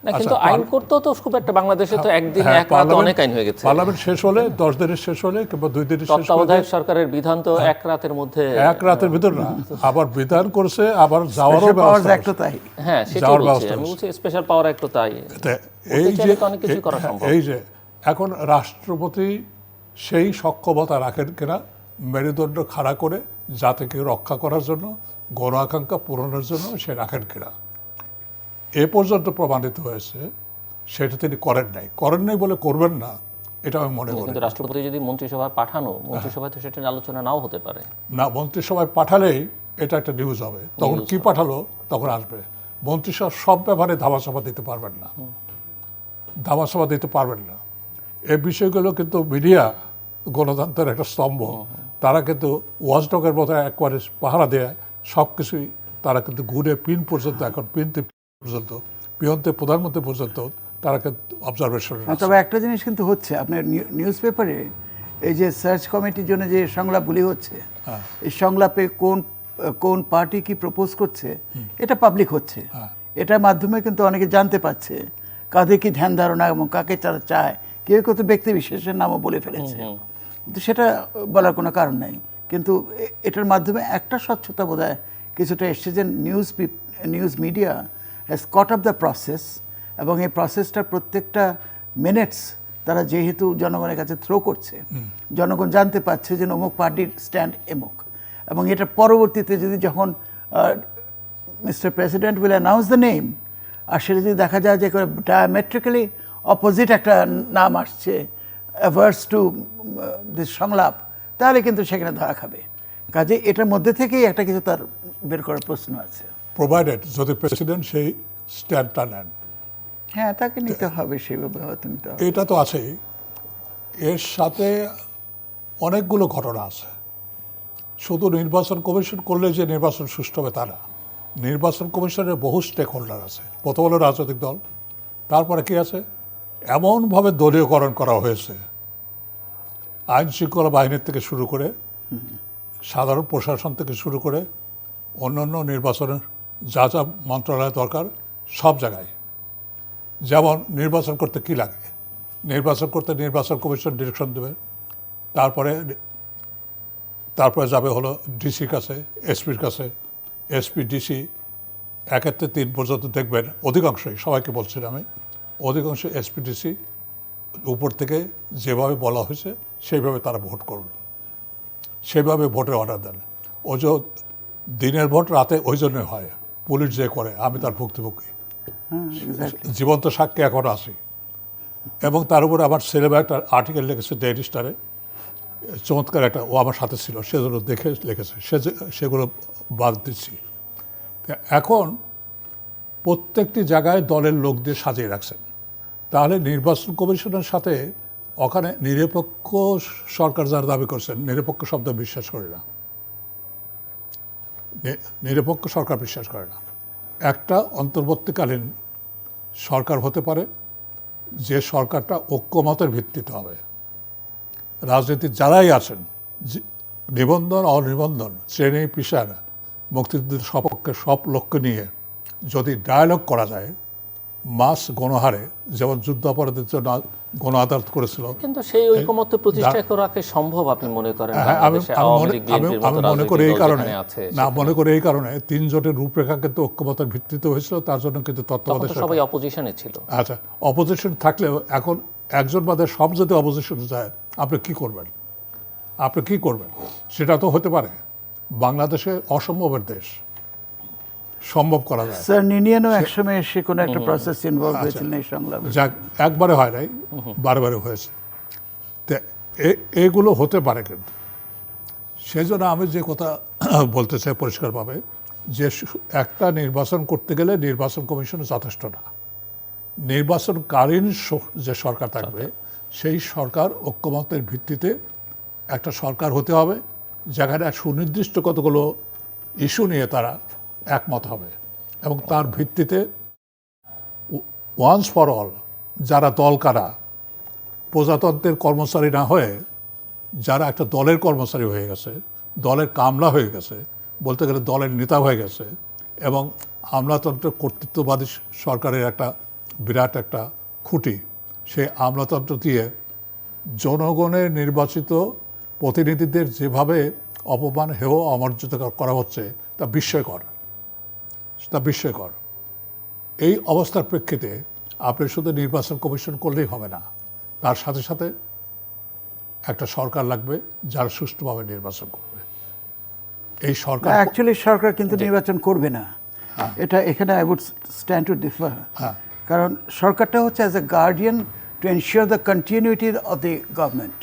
না, কিন্তু আইন করতেও তো খুব একটা, বাংলাদেশে তো একদিন এক রাতে অনেক আইন হয়ে গেছে। পার্লামেন্ট শেষ হলে 10 দিনের শেষ হলে কিংবা 2 দিনের শেষ হলে, তত্ত্বাবধায়ক সরকারের বিধান তো এক রাতের মধ্যে, এক রাতের ভিতর না, আবার বিধান করছে, আবার যাওয়ারও Special Powers ব্যবস্থা Act ও তাই। হ্যাঁ সেটাই যাওয়ার বলছি ব্যবস্থা আমি, বলছি স্পেশাল পাওয়ার অ্যাক্ট তো তাই। এই করতে যে চাইলে তো অনেক কিছুই করা সম্ভব। এই যে এখন রাষ্ট্রপতি সেই সক্ষমতা রাখেন কিনা মেরুদণ্ড খাড়া করে জাতিকে রক্ষা করার জন্য, গণ আকাঙ্ক্ষা পূরণের জন্য সে রাখেন কিনা, এ পর্যন্ত প্রমাণিত হয়েছে সেটা তিনি করেন নাই বলে করবেন না এটা আমি মনে করি। কিন্তু রাষ্ট্রপতি যদি মন্ত্রিসভায় পাঠানো, মন্ত্রিসভায় তো সেটা নিয়ে আলোচনা নাও হতে পারে না, মন্ত্রিসভায় পাঠালেই এটা একটা নিউজ হবে। তখন কি পাঠালো তখন আসবে। মন্ত্রিসভা সব ব্যাপারে ধামাচাপা দিতে পারবেন না, ধামাচাপা দিতে পারবেন না। এই বিষয়গুলো কিন্তু মিডিয়া গণতন্ত্রের একটা স্তম্ভ, তারা কিন্তু ওয়াচডগের মতো একবারে পাহারা দেয় সব কিছুই। তারা কিন্তু ঘুরে পিন পর্যন্ত, এখন পিনতে পর্যন্ত, পিয়নতে প্রধানমন্ত্রী পর্যন্ত তারা কিন্তু অবজারভেশন। তবে একটা জিনিস কিন্তু হচ্ছে, আপনার নিউজ পেপারে এই যে সার্চ কমিটির জন্য যে সংলাপগুলি হচ্ছে, এই সংলাপে কোন পার্টি কি প্রপোজ করছে এটা পাবলিক হচ্ছে। এটার মাধ্যমে কিন্তু অনেকে জানতে পারছে কাদের কি ধ্যান ধারণা এবং কাকে তারা চায়। কেউ কত ব্যক্তি বিশেষের নামও বলে ফেলেছে, কিন্তু সেটা বলার কোনো কারণ নাই। কিন্তু এটার মাধ্যমে একটা স্বচ্ছতা বোধহয় কিছুটা এসছে যে news media has caught up the process, এবং এই প্রসেসটার প্রত্যেকটা মিনিটস তারা যেহেতু জনগণের কাছে থ্রো করছে, জনগণ জানতে পারছে যে অমুক পার্টির স্ট্যান্ড এমুক, এবং এটা পরবর্তীতে যদি যখন mister president will announce the name, আর সেটা যদি দেখা যায় যে ডায়ামেট্রিক্যালি অপোজিট একটা নাম আসছে অ্যাভার্স টু দিস সংলাপ, তাহলে কিন্তু সেখানে ধরা খাবে। কাজে এটার মধ্যে থেকেই একটা কিছু তার বের করার প্রশ্ন আছে, প্রোভাইডেড যদি প্রেসিডেন্ট সেই স্ট্যান্ডটা নেন। হ্যাঁ তাকে নিতে হবে, সেভাবে হয়তো নিতে হবে। এটা তো আছেই, এর সাথে অনেকগুলো ঘটনা আছে। শুধু নির্বাচন কমিশন করলে যে নির্বাচন সুষ্ঠু হবে তা না। নির্বাচন কমিশনের বহু স্টেক হোল্ডার আছে। প্রথম হলো রাজনৈতিক দল, তারপরে কি আছে, এমনভাবে দলীয়করণ করা হয়েছে, আইন শৃঙ্খলা বাহিনীর থেকে শুরু করে, সাধারণ প্রশাসন থেকে শুরু করে, অন্যান্য নির্বাচনের যা যা মন্ত্রণালয় দরকার সব জায়গায়। যেমন নির্বাচন করতে কি লাগে, নির্বাচন করতে নির্বাচন কমিশন ডিরেকশন দেবে, তারপরে যাবে হলো ডিসির কাছে, এসপির কাছে, এসপি ডিসি 1 থেকে 3 পর্যন্ত দেখবেন অধিকাংশই, সবাইকে বলছি না আমি, অধিকাংশ এসপিডিসি উপর থেকে যেভাবে বলা হয়েছে সেইভাবে তারা ভোট করবে, সেইভাবে ভোটের অর্ডার দেন। ও যে দিনের ভোট রাতে ওই জন্যই হয়, পুলিশ যে করে, আমি তার ভুক্তভোগী, জীবন্ত সাক্ষী এখন আসি। এবং তার উপরে আমার ছেলেমেয়ে একটা আর্টিকেল লিখেছে ডেইলি স্টারে, চমৎকার একটা, ও আমার সাথে ছিল, সেগুলো দেখে লিখেছে, সেগুলো বাদ দিচ্ছি। এখন প্রত্যেকটি জায়গায় দলের লোক দিয়ে সাজিয়ে রাখছেন, তাহলে নির্বাচন কমিশনের সাথে ওখানে নিরপেক্ষ সরকার যারা দাবি করছেন, নিরপেক্ষ শব্দ বিশ্বাস করে না, নিরপেক্ষ সরকার বিশ্বাস করে না। একটা অন্তর্বর্তীকালীন সরকার হতে পারে, যে সরকারটা ঐক্যমতের ভিত্তিতে হবে। রাজনীতির যারাই আছেন, নিবন্ধন অনিবন্ধন, শ্রেণী পেশার, মুক্তিযুদ্ধের সপক্ষে সব লক্ষ্য নিয়ে যদি ডায়ালগ করা যায় মাস গণহারে, যেমন যুদ্ধাপরাধের জন্য গণ আদালত করেছিল। কিন্তু সেই ঐকমত্য প্রতিষ্ঠা করা কি সম্ভব আপনি মনে করেন? আমি মনে করি এই কারণে, না মনে করি এই কারণে 3 জোটের রূপরেখা কিন্তু ঐক্যমতের ভিত্তিতে হয়েছিল, তার জন্য কিন্তু তত্ত্বাবধায়ক সবাই অপোজিশনে ছিল। আচ্ছা, অপোজিশন থাকলেও এখন একজন বাদে সব যদি অপোজিশনে যায়, আপনি কি করবেন? আপনি কি করবেন? সেটা তো হতে পারে। বাংলাদেশে অসম্ভবের দেশ, সম্ভব করা যায়। স্যার নিনিয়ানও একসময় এসে কোনো একটা প্রসেস ইনভলভ হয়েছিলেন এই সংলাপে। যাক, একবারে হয় নাই, বারবারে হয়েছে। তো এগুলো হতে পারে, কিন্তু সেই জন্য আমি যে কথা বলতে চাই পরিষ্কারভাবে, যে একটা নির্বাচন করতে গেলে নির্বাচন কমিশন যথেষ্ট না। নির্বাচনকালীন যে সরকার থাকবে, সেই সরকার ঐক্যমতের ভিত্তিতে একটা সরকার হতে হবে, যেখানে সুনির্দিষ্ট কতগুলো ইস্যু নিয়ে তারা একমত হবে, এবং তার ভিত্তিতে ওয়ান্স ফর অল যারা দল কারা, প্রজাতন্ত্রের কর্মচারী না হয়ে যারা একটা দলের কর্মচারী হয়ে গেছে, দলের কামলা হয়ে গেছে, বলতে গেলে দলের নেতা হয়ে গেছে, এবং আমলাতন্ত্র কর্তৃত্ববাদী সরকারের একটা বিরাট একটা খুঁটি, সেই আমলাতন্ত্র দিয়ে জনগণের নির্বাচিত প্রতিনিধিদের যেভাবে অপমান, হেয়, অমর্যাদা করা হচ্ছে, তা বিস্ময়কর। এই অবস্থার প্রেক্ষিতে আপনি শুধু নির্বাচন কমিশন করলেই হবে না, তার সাথে সাথে একটা সরকার লাগবে যারা সুষ্ঠুভাবে নির্বাচন করবে। এই সরকার অ্যাকচুয়ালি সরকার কিন্তু নির্বাচন করবে না, এটা এখানে I would stand to differ. কারণ সরকারটা হচ্ছে as a guardian to ensure the continuity of the government.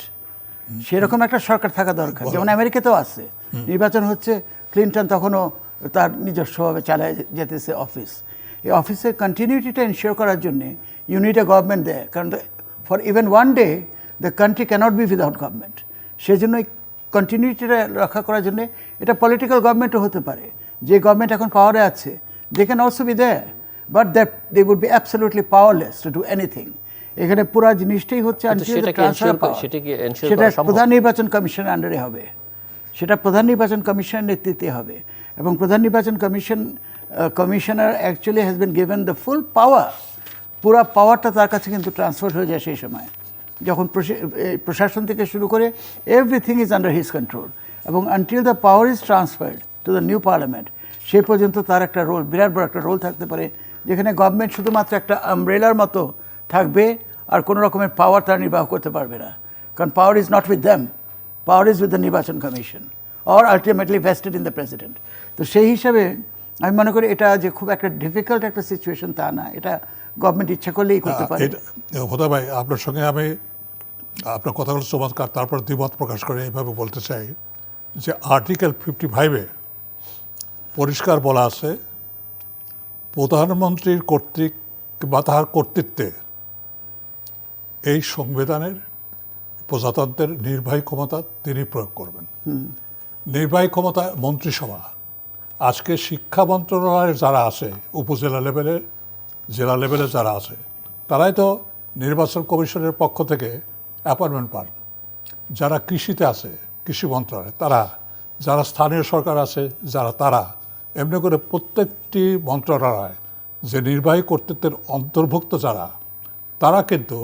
সেরকম একটা সরকার থাকা দরকার, যেমন আমেরিকাতেও আছে। নির্বাচন হচ্ছে, ক্লিন্টন তখনও তার নিজস্বভাবে চালায় যেতেছে অফিস। এই অফিসের কন্টিনিউটিটা এনশিওর করার জন্যে ইউনিট এ গভর্নমেন্ট দেয়, কারণ for even one day the country cannot be without government. সেই জন্য এই কন্টিনিউটিটা রক্ষা করার জন্যে এটা পলিটিক্যাল গভর্নমেন্টও হতে পারে। যে গভর্নমেন্ট এখন পাওয়ারে আছে, they can also be there, but that they would be absolutely powerless to do anything. এখানে পুরো জিনিসটাই হচ্ছে সেটা প্রধান নির্বাচন কমিশনের আন্ডারে হবে, সেটা প্রধান নির্বাচন কমিশনের নেতৃত্বে হবে, এবং প্রধান নির্বাচন commissioner actually has been given the ফুল পাওয়ার। পুরা পাওয়ারটা তার কাছে কিন্তু ট্রান্সফার হয়ে যায় সেই সময়, যখন প্রশাসন থেকে শুরু করে everything is under his control. এবং until the power is transferred to the new parliament, সেই পর্যন্ত তার একটা রোল, বিরাট বড় একটা রোল থাকতে পারে, যেখানে গভর্নমেন্ট শুধুমাত্র একটা আমব্রেলার মতো থাকবে, আর কোনো রকমের পাওয়ার তারা নির্বাহ করতে পারবে না। কারণ power is not with them, power is with the নির্বাচন commission or ultimately vested in the president. তো সেই হিসাবে আমি মনে করি এটা যে খুব একটা ডিফিকাল্ট একটা সিচুয়েশন তা না, এটা গভর্নমেন্ট ইচ্ছা করলেই করতে পারে। হোদা ভাই, আপনার সঙ্গে আমি আপনার কথাগুলো চমৎকার, তারপর দ্বিমত প্রকাশ করে এইভাবে বলতে চাই যে আর্টিকেল 55-এ পরিষ্কার বলা আছে, প্রধানমন্ত্রীর কর্তৃক বা তাহার কর্তৃত্বে এই সংবিধানের প্রজাতন্ত্রের নির্বাহী ক্ষমতা তিনি প্রয়োগ করবেন। নির্বাহী ক্ষমতা মন্ত্রিসভা। আজকে শিক্ষা মন্ত্রণালয়ের যারা আছে, উপজেলা লেভেলে, জেলা লেভেলে যারা আছে, তারাই তো নির্বাচন কমিশনের পক্ষ থেকে অ্যাপয়েন্টমেন্ট পান। যারা কৃষিতে আছে, কৃষি মন্ত্রণালয় তারা, যারা স্থানীয় সরকার আছে যারা, তারা এমনি করে প্রত্যেকটি মন্ত্রণালয় যে নির্বাহী কর্তৃত্বের অন্তর্ভুক্ত যারা, তারা কিন্তু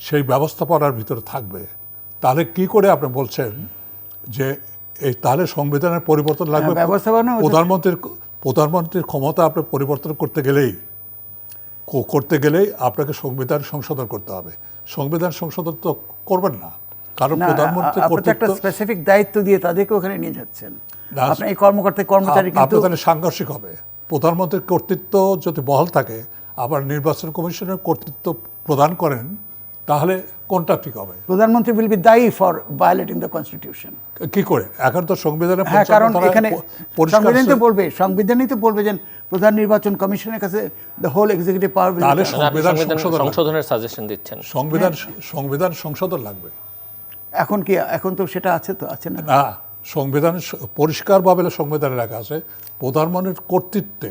সেই ব্যবস্থাপনার ভিতরে থাকবে। তাহলে কি করে আপনি বলছেন যে এই তাহলে সংবিধানের পরিবর্তন লাগবে? প্রধানমন্ত্রীর ক্ষমতা আপনি পরিবর্তন করতে গেলেই আপনাকে সংবিধান সংশোধন করতে হবে। সংবিধান সংশোধন তো করবেন না, কারণ না, প্রধানমন্ত্রী আপনি তো একটা কর্তৃত্ব স্পেসিফিক দায়িত্ব দিয়ে তাদেরকে ওখানে নিয়ে যাচ্ছেন। না, আপনি এই কর্মচারী আপনি কিন্তু তাহলে সাংঘর্ষিক হবে। প্রধানমন্ত্রীর কর্তৃত্ব যদি বহাল থাকে, আবার নির্বাচন কমিশনের কর্তৃত্ব প্রদান করেন, তাহলে কোনটা ঠিক হবে? প্রধানমন্ত্রী উইল বি দায়ী ফর ভায়োলেটিং দ্য কনস্টিটিউশন। কি করে? এখন তো সংবিধানে হ্যাঁ, কারণ 55 এখানে পরিষ্কার সংবিধানই তো বলবে যে প্রধান নির্বাচন কমিশনের কাছে দ্য হোল এক্সিকিউটিভ পাওয়ার। তাহলে মানে আপনি সংবিধান সংশোধনের সাজেশন দিচ্ছেন। সংবিধান সংশোধন লাগবে। এখন তো সেটা আছে না? না, সংবিধান পরিষ্কারভাবে সংবিধানে লেখা আছে প্রধানমন্ত্রীর কর্তৃত্বে।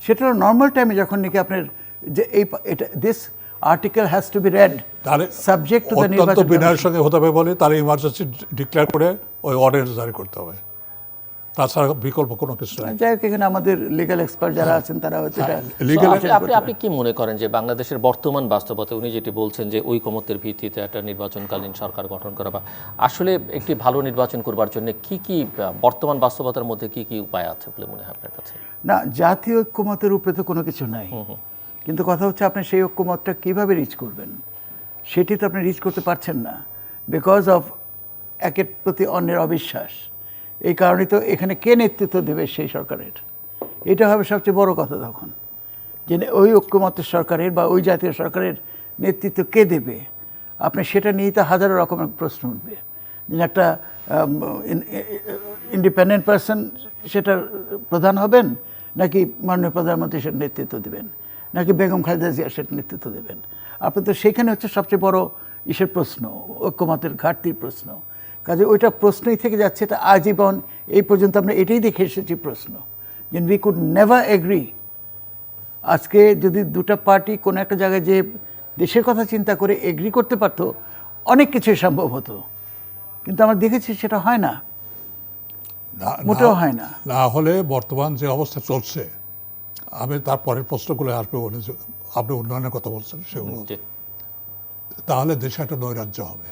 সেটা নর্মাল টাইমে যখন নাকি আপনার যে this article has to be read, তাহলে সাবজেক্ট টু দ্য অত্যন্ত নির্বাচন বিনয়ের সঙ্গে হতে হবে বলে তাহলে ইমার্জেন্সি ডিক্লেয়ার করে ওই অর্ডিন্যান্স জারি করতে হবে, তাছাড়া বিকল্প কোনো কিছু নাই। যাই হোক, এখানে আমাদের লিগ্যাল এক্সপার্ট যারা আছেন তারা হচ্ছে এটা legal- আপনি কি মনে করেন যে বাংলাদেশের বর্তমান বাস্তবতা, উনি যেটি বলছেন যে ঐকমত্যের ভিত্তিতে একটা নির্বাচনকালীন সরকার গঠন করা, বা আসলে একটি ভালো নির্বাচন করবার জন্য কি বর্তমান বাস্তবতার মধ্যে কি উপায় আছে বলে মনে হয় আপনার কাছে? না, জাতীয় ঐক্যমতের উপরে তো কোনো কিছু নাই, কিন্তু কথা হচ্ছে আপনি সেই ঐক্যমতটা কিভাবে রিচ করবেন, সেটি তো আপনি রিচ করতে পারছেন না, বিকজ অফ একের প্রতি অন্যের অবিশ্বাস। এই কারণে তো এখানে কে নেতৃত্ব দেবে সেই সরকারের, এটা হবে সবচেয়ে বড় কথা তখন, যে ওই ঐক্যমতের সরকারের বা ওই জাতীয় সরকারের নেতৃত্ব কে দেবে। আপনি সেটা নিয়েই তো হাজারো রকমের প্রশ্ন উঠবে, যে একটা ইন্ডিপেন্ডেন্ট পারসন সেটা প্রধান হবেন, নাকি মাননীয় প্রধানমন্ত্রী সেটা নেতৃত্ব দেবেন, নাকি বেগম খালেদা জিয়া সেটা নেতৃত্ব দেবেন। আপনি তো সেখানে হচ্ছে সবচেয়ে বড় ইসের প্রশ্ন, ঐক্যমতের ঘাটতির প্রশ্ন। কাজে ওইটা প্রশ্নই থেকে যাচ্ছে, এটা আজীবন এই পর্যন্ত আমরা এটাই দেখে এসেছি প্রশ্ন, যে উই কুড নেভার এগ্রি। আজকে যদি দুটো পার্টি কোনো একটা জায়গায় যে দেশের কথা চিন্তা করে এগ্রি করতে পারতো, অনেক কিছুই সম্ভব হতো, কিন্তু আমরা দেখেছি সেটা হয় না, মোটেও হয় না। না হলে বর্তমান যে অবস্থা চলছে, আমি তারপরের প্রশ্নগুলো আসবে বলে যে আপনি উন্নয়নের কথা বলছেন সেগুলো, তাহলে দেশে একটা নৈরাজ্য হবে।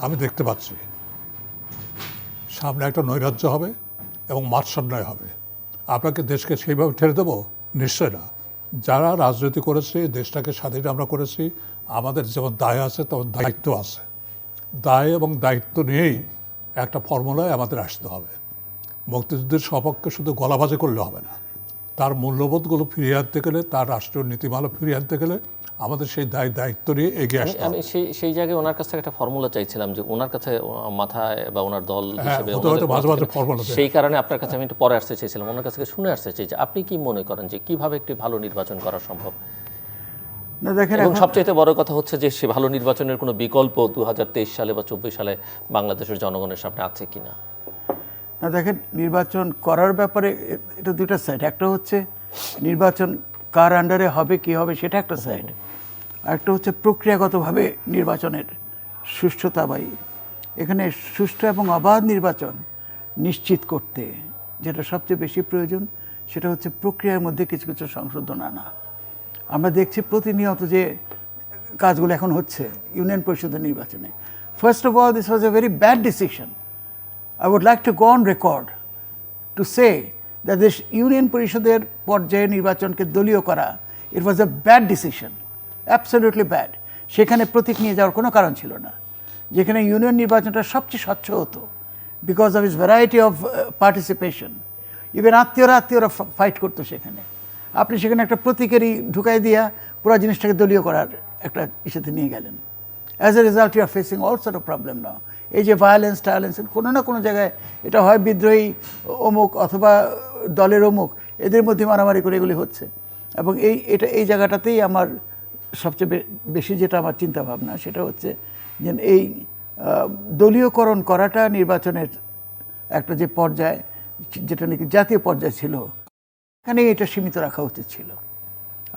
আমি দেখতে পাচ্ছি সামনে একটা নৈরাজ্য হবে এবং মাৎসন্যায় হবে। আপনাকে দেশকে সেইভাবে ঠেলে দেবো? নিশ্চয় না। যারা রাজনীতি করেছে, দেশটাকে স্বাধীন আমরা করেছি, আমাদের যেমন দায় আছে তেমন দায়িত্ব আছে। দায় এবং দায়িত্ব নিয়েই একটা ফর্মুলায় আমাদের আসতে হবে। মুক্তিযুদ্ধের সপক্ষে শুধু গলাবাজি করলে হবে না, তার মূল্যবোধগুলো ফিরিয়ে আনতে গেলে, তার রাষ্ট্রীয় নীতিমালা ফিরিয়ে আনতে গেলে আমাদের সেই দায়িত্ব নিয়ে এগিয়ে আসতে হবে। আমি সেই জায়গায় ওনার কাছ থেকে একটা ফর্মুলা চাইছিলাম, যে ওনার কাছে মাথায় বা ওনার দল হিসেবে মাঝে মাঝে ফর্মুলা, সেই কারণে আপনার কাছে আমি একটু পরে আসতে চেয়েছিলাম, ওনার কাছ থেকে শুনে আসতে চাই যে আপনি কি মনে করেন যে কিভাবে একটি ভালো নির্বাচন করা সম্ভব। না দেখেন, এবং সবচেয়ে বড় কথা হচ্ছে যে সে ভালো নির্বাচনের কোনো বিকল্প 2023 সালে বা 24 সালে বাংলাদেশের জনগণের সামনে আছে কিনা। না দেখেন, নির্বাচন করার ব্যাপারে এটা দুটো সাইড। একটা হচ্ছে নির্বাচন কার আন্ডারে হবে, কি হবে, সেটা একটা সাইড। আর একটা হচ্ছে প্রক্রিয়াগতভাবে নির্বাচনের সুষ্ঠুতা। এখানে সুষ্ঠু এবং অবাধ নির্বাচন নিশ্চিত করতে যেটা সবচেয়ে বেশি প্রয়োজন, সেটা হচ্ছে প্রক্রিয়ার মধ্যে কিছু কিছু সংশোধন আনা। আমরা দেখছি প্রতিনিয়ত যে কাজগুলো এখন হচ্ছে ইউনিয়ন পরিষদের নির্বাচনে। First of all, this was a very bad decision. I would like to go on record to say that this union পরিষদের পর্যায়ে নির্বাচনকে দলীয় করা, it was a bad decision, absolutely bad. সেখানে প্রতীক নিয়ে যাওয়ার কোনো কারণ ছিল না, যেখানে ইউনিয়ন নির্বাচনটা সবচেয়ে স্বচ্ছ হতো, because of is variety of participation. Even আত্মীয়রা ফাইট করতো সেখানে। আপনি সেখানে একটা প্রতীকেরই ঢুকাই দিয়া পুরো জিনিসটাকে দলীয় করার একটা ইস্যুতে নিয়ে গেলেন। As a result you are facing all sort of problem now. এই যে ভায়োলেন্স টায়োলেন্স, কোনো না কোনো জায়গায় এটা হয় বিদ্রোহী অমুক অথবা দলের অমুক, এদের মধ্যে মারামারি করে এগুলি হচ্ছে। এবং এই জায়গাটাতেই আমার সবচেয়ে বেশি যেটা আমার চিন্তা ভাবনা, সেটা হচ্ছে যে এই দলীয়করণ করাটা নির্বাচনের একটা যে পর্যায়, যেটা নাকি জাতীয় পর্যায় ছিল, এখানে এটা সীমিত রাখা উচিত ছিল।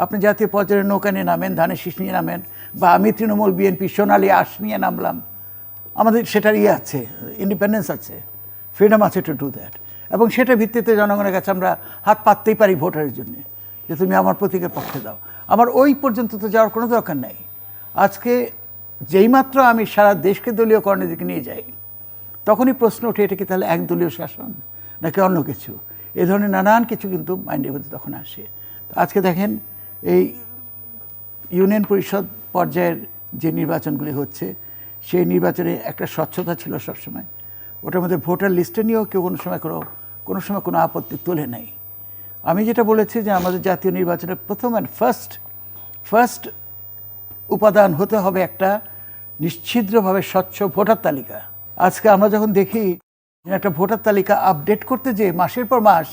আপনি জাতীয় পর্যায়ে নৌকা নিয়ে নামেন, ধানের শীষ নিয়ে নামেন, বা আমি তৃণমূল বিএনপি সোনালী আঁশ নিয়ে নামলাম, আমাদের সেটার আছে, ইন্ডিপেন্ডেন্স আছে, ফ্রিডম আছে টু ডু দ্যাট। এবং সেটার ভিত্তিতে জনগণের কাছে আমরা হাত পাততেই পারি ভোটারের জন্য, যে তুমি আমার প্রতীকের পক্ষে দাও। আমার ওই পর্যন্ত তো যাওয়ার কোনো দরকার নেই। আজকে যেইমাত্র আমি সারা দেশকে দলীয়করণের দিকে নিয়ে যাই, তখনই প্রশ্ন ওঠে, এটা কি তাহলে একদলীয় শাসন নাকি অন্য কিছু? এ ধরনের নানান কিছু কিন্তু মাইন্ডের মধ্যে তখন আসে। তো আজকে দেখেন এই ইউনিয়ন পরিষদ পর্যায়ের যে নির্বাচনগুলি হচ্ছে, সেই নির্বাচনে একটা স্বচ্ছতা ছিল সবসময়। ওটার মধ্যে ভোটার লিস্টে নিয়েও কেউ কোনো সময় কোনো আপত্তি তোলে নাই। আমি যেটা বলেছি যে আমাদের জাতীয় নির্বাচনের প্রথম অ্যান্ড ফার্স্ট উপাদান হতে হবে একটা নিশ্ছিদ্রভাবে স্বচ্ছ ভোটার তালিকা। আজকে আমরা যখন দেখি একটা ভোটার তালিকা আপডেট করতে যে মাসের পর মাস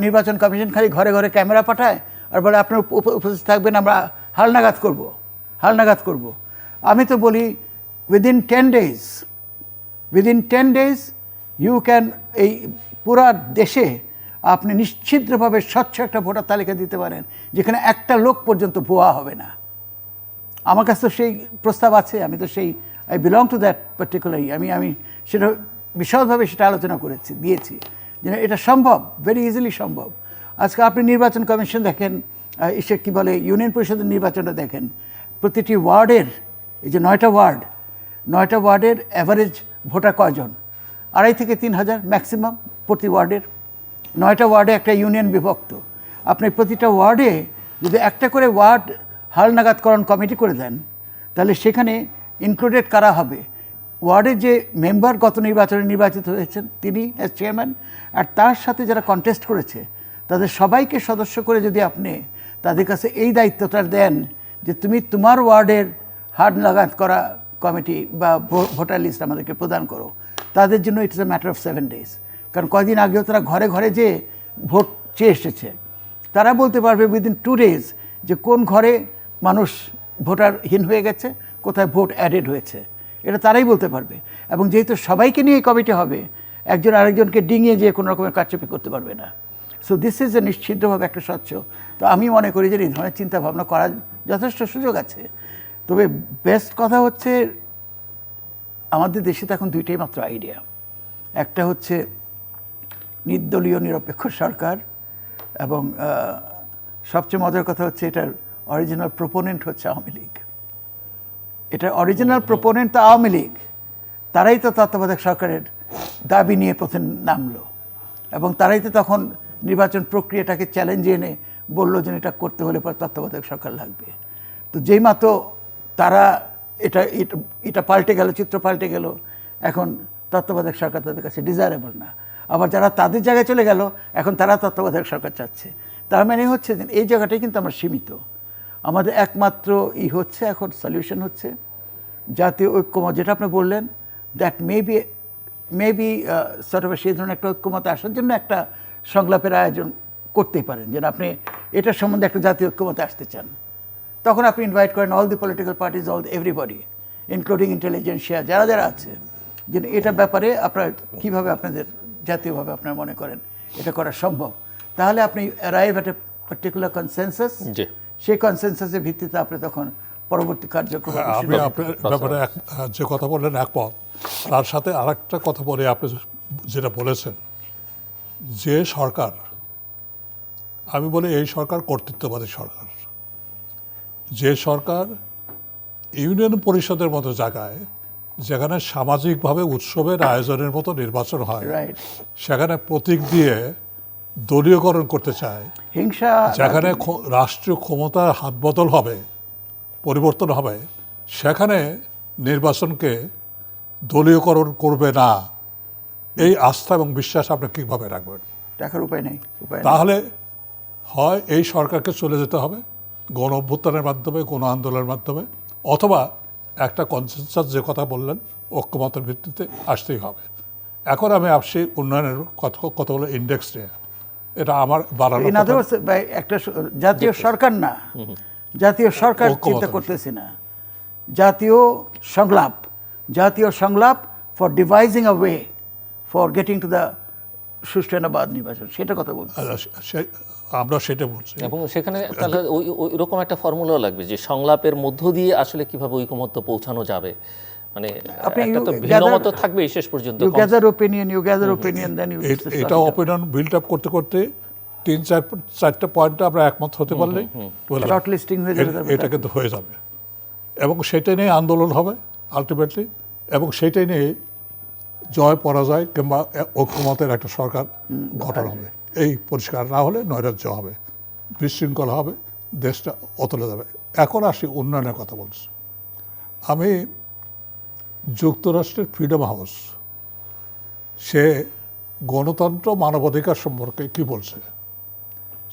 নির্বাচন কমিশন খালি ঘরে ঘরে ক্যামেরা পাঠায় আর বলে আপনার উপস্থিত থাকবেন, আমরা হালনাগাদ করব। আমি তো বলি উইদিন 10 ডেজ ইউ ক্যান, এই পুরা দেশে আপনি নিশ্চিদ্রভাবে স্বচ্ছ একটা ভোটার তালিকা দিতে পারেন যেখানে একটা লোক পর্যন্ত ভুয়া হবে না। আমার কাছে তো সেই প্রস্তাব আছে, আমি তো সেই I belong to that particularly, আমি সেটা বিশদভাবে সেটা আলোচনা দিয়েছি যে এটা সম্ভব, ভেরি ইজিলি সম্ভব। আজকে আপনি নির্বাচন কমিশন দেখেন, এসে কী বলে ইউনিয়ন পরিষদের নির্বাচনটা দেখেন, প্রতিটি ওয়ার্ডের এই যে 9টা ওয়ার্ডের অ্যাভারেজ ভোটার কয়জন? 2,500 থেকে 3,000 ম্যাক্সিমাম প্রতি ওয়ার্ডের। 9টা ওয়ার্ডে একটা ইউনিয়ন বিভক্ত। আপনি প্রতিটা ওয়ার্ডে যদি একটা করে ওয়ার্ড হালনাগাদকরণ কমিটি করে দেন, তাহলে সেখানে ইনক্লুডেড কারা হবে? ওয়ার্ডের যে মেম্বার গত নির্বাচনে নির্বাচিত হয়েছেন তিনি অ্যাজ চেয়ারম্যান, আর তার সাথে যারা কন্টেস্ট করেছে তাদের সবাইকে সদস্য করে যদি আপনি তাদের কাছে এই দায়িত্বটা দেন যে তুমি তোমার ওয়ার্ডের হালনাগাদ করা কমিটি বা ভোটার লিস্ট আমাদেরকে প্রদান করো, তাদের জন্য it is a matter of 7 days। কারণ কয়দিন আগেও তারা ঘরে ঘরে যে ভোট চেয়ে এসেছে, তারা বলতে পারবে উইদিন 2 days যে কোন ঘরে মানুষ ভোটারহীন হয়ে গেছে, কোথায় ভোট অ্যাডেড হয়েছে, এটা তারাই বলতে পারবে। এবং যেহেতু সবাইকে নিয়ে কমিটি হবে, একজন আরেকজনকে ডিঙিয়ে যেয়ে কোনো রকমের কারচুপি করতে পারবে না। সো দিস ইজ এ নিশ্চিতভাবে একটা স্বচ্ছ। তো আমি মনে করি যে এই ধরনের চিন্তা ভাবনা করার যথেষ্ট সুযোগ আছে। তবে বেস্ট কথা হচ্ছে আমাদের দেশে তো এখন দুইটাই মাত্র আইডিয়া। একটা হচ্ছে নির্দলীয় নিরপেক্ষ সরকার, এবং সবচেয়ে মজার কথা হচ্ছে এটার অরিজিনাল প্রোপোনেন্ট হচ্ছে আওয়ামী লীগ। এটা অরিজিনাল প্রোপোনেন্ট তো আওয়ামী লীগ, তারাই তো তত্ত্বাবধায়ক সরকারের দাবি নিয়ে প্রথম নামলো, এবং তারাই তো তখন নির্বাচন প্রক্রিয়াটাকে চ্যালেঞ্জে এনে বললো যে এটা করতে হলে পর তত্ত্বাবধায়ক সরকার লাগবে। তো যেই মাত্র তারা এটা পাল্টে গেল, চিত্র পাল্টে গেল, এখন তত্ত্বাবধায়ক সরকার তাদের কাছে ডিজায়ারেবল না। আবার যারা তাদের জায়গায় চলে গেল, এখন তারা তত্ত্বাবধায়ক সরকার চাচ্ছে। তার মানে হচ্ছে যে এই জায়গাটাই কিন্তু আমরা সীমিত। আমাদের একমাত্র হচ্ছে এখন সলিউশন হচ্ছে জাতীয় ঐক্যমত, যেটা আপনি বললেন, দ্যাট মেবি সর্ট অফ সেই ধরনের একটা ঐক্যমতে আসার জন্য একটা সংলাপের আয়োজন করতেই পারেন, যেন আপনি এটার সম্বন্ধে একটা জাতীয় ঐক্যমতে আসতে চান। তখন আপনি ইনভাইট করেন all the political parties, everybody including intelligentsia যারা আছে, যে এটার ব্যাপারে আপনার কীভাবে আপনাদের জাতীয়ভাবে আপনারা মনে করেন এটা করা সম্ভব। তাহলে আপনি arrive at a particular consensus, সেই কনসেনসাসের ভিত্তিতে আপনি তখন পরবর্তী কার্যক্রম। আপনি আপনার ব্যাপারে যে কথা বললেন একমত, তার সাথে আরেকটা কথা বলে আপনি যেটা বলেছেন যে সরকার, আমি বলি এই সরকার কর্তৃত্ববাদী সরকার। যে সরকার ইউনিয়ন পরিষদের মতো জায়গায়, যেখানে সামাজিকভাবে উৎসবের আয়োজনের মতো নির্বাচন হয়, সেখানে প্রতীক দিয়ে দলীয়করণ করতে চায়, হিংসা, যেখানে রাষ্ট্রীয় ক্ষমতার হাত বদল হবে, পরিবর্তন হবে, সেখানে নির্বাচনকে দলীয়করণ করবে না, এই আস্থা এবং বিশ্বাস আপনি কীভাবে রাখবেন? টাকার উপায় নেই। তাহলে হয় এই সরকারকে চলে যেতে হবে গণ অভ্যুত্থানের মাধ্যমে, গণ আন্দোলনের মাধ্যমে, অথবা একটা কনসেনসাস যে কথা বললেন ঐক্যমতের ভিত্তিতে আসতেই হবে। এখন আমি আসছি উন্নয়নের কথা বলে ইন্ডেক্স নিয়ে, এটা আমার বাড়ানো একটা জাতীয় সরকার না, জাতীয় সরকার চিন্তা করতেছি না, জাতীয় সংলাপ for ডিভাইজিং a way for getting to the সুষ্ঠুবাদ নির্বাচন, সেটা কথা বলছি আমরা, সেটা বলছি। এবং সেখানে তাহলে ওইরকম একটা ফর্মুলা লাগবে যে সংলাপের মধ্য দিয়ে আসলে কিভাবে ঐকমত্য পৌঁছানো যাবে। মানে একটা তো ভিন্নমত থাকবে শেষ পর্যন্ত। You gather opinion then you, এটা অপিনিয়ন বিল্ড আপ করতে করতে 3-4টা পয়েন্টে আমরা একমত হতে পারলে শর্ট লিস্টিং হয়ে যাবে, এটা কিন্তু হয়ে যাবে, এবং সেটাই নিয়ে আন্দোলন হবে আলটিমেটলি, এবং সেটাই নিয়ে জয় পরাজয় কিংবা ঐক্যমতের একটা সরকার গঠন হবে। এই পরিষ্কার না হলে নৈরাজ্য হবে, বিশৃঙ্খল হবে, দেশটা অতলে যাবে। এখন আসি উন্নয়নের কথা বলছি। আমি যুক্তরাষ্ট্রের ফ্রিডম হাউস সে গণতন্ত্র মানবাধিকার সম্পর্কে কি বলছে?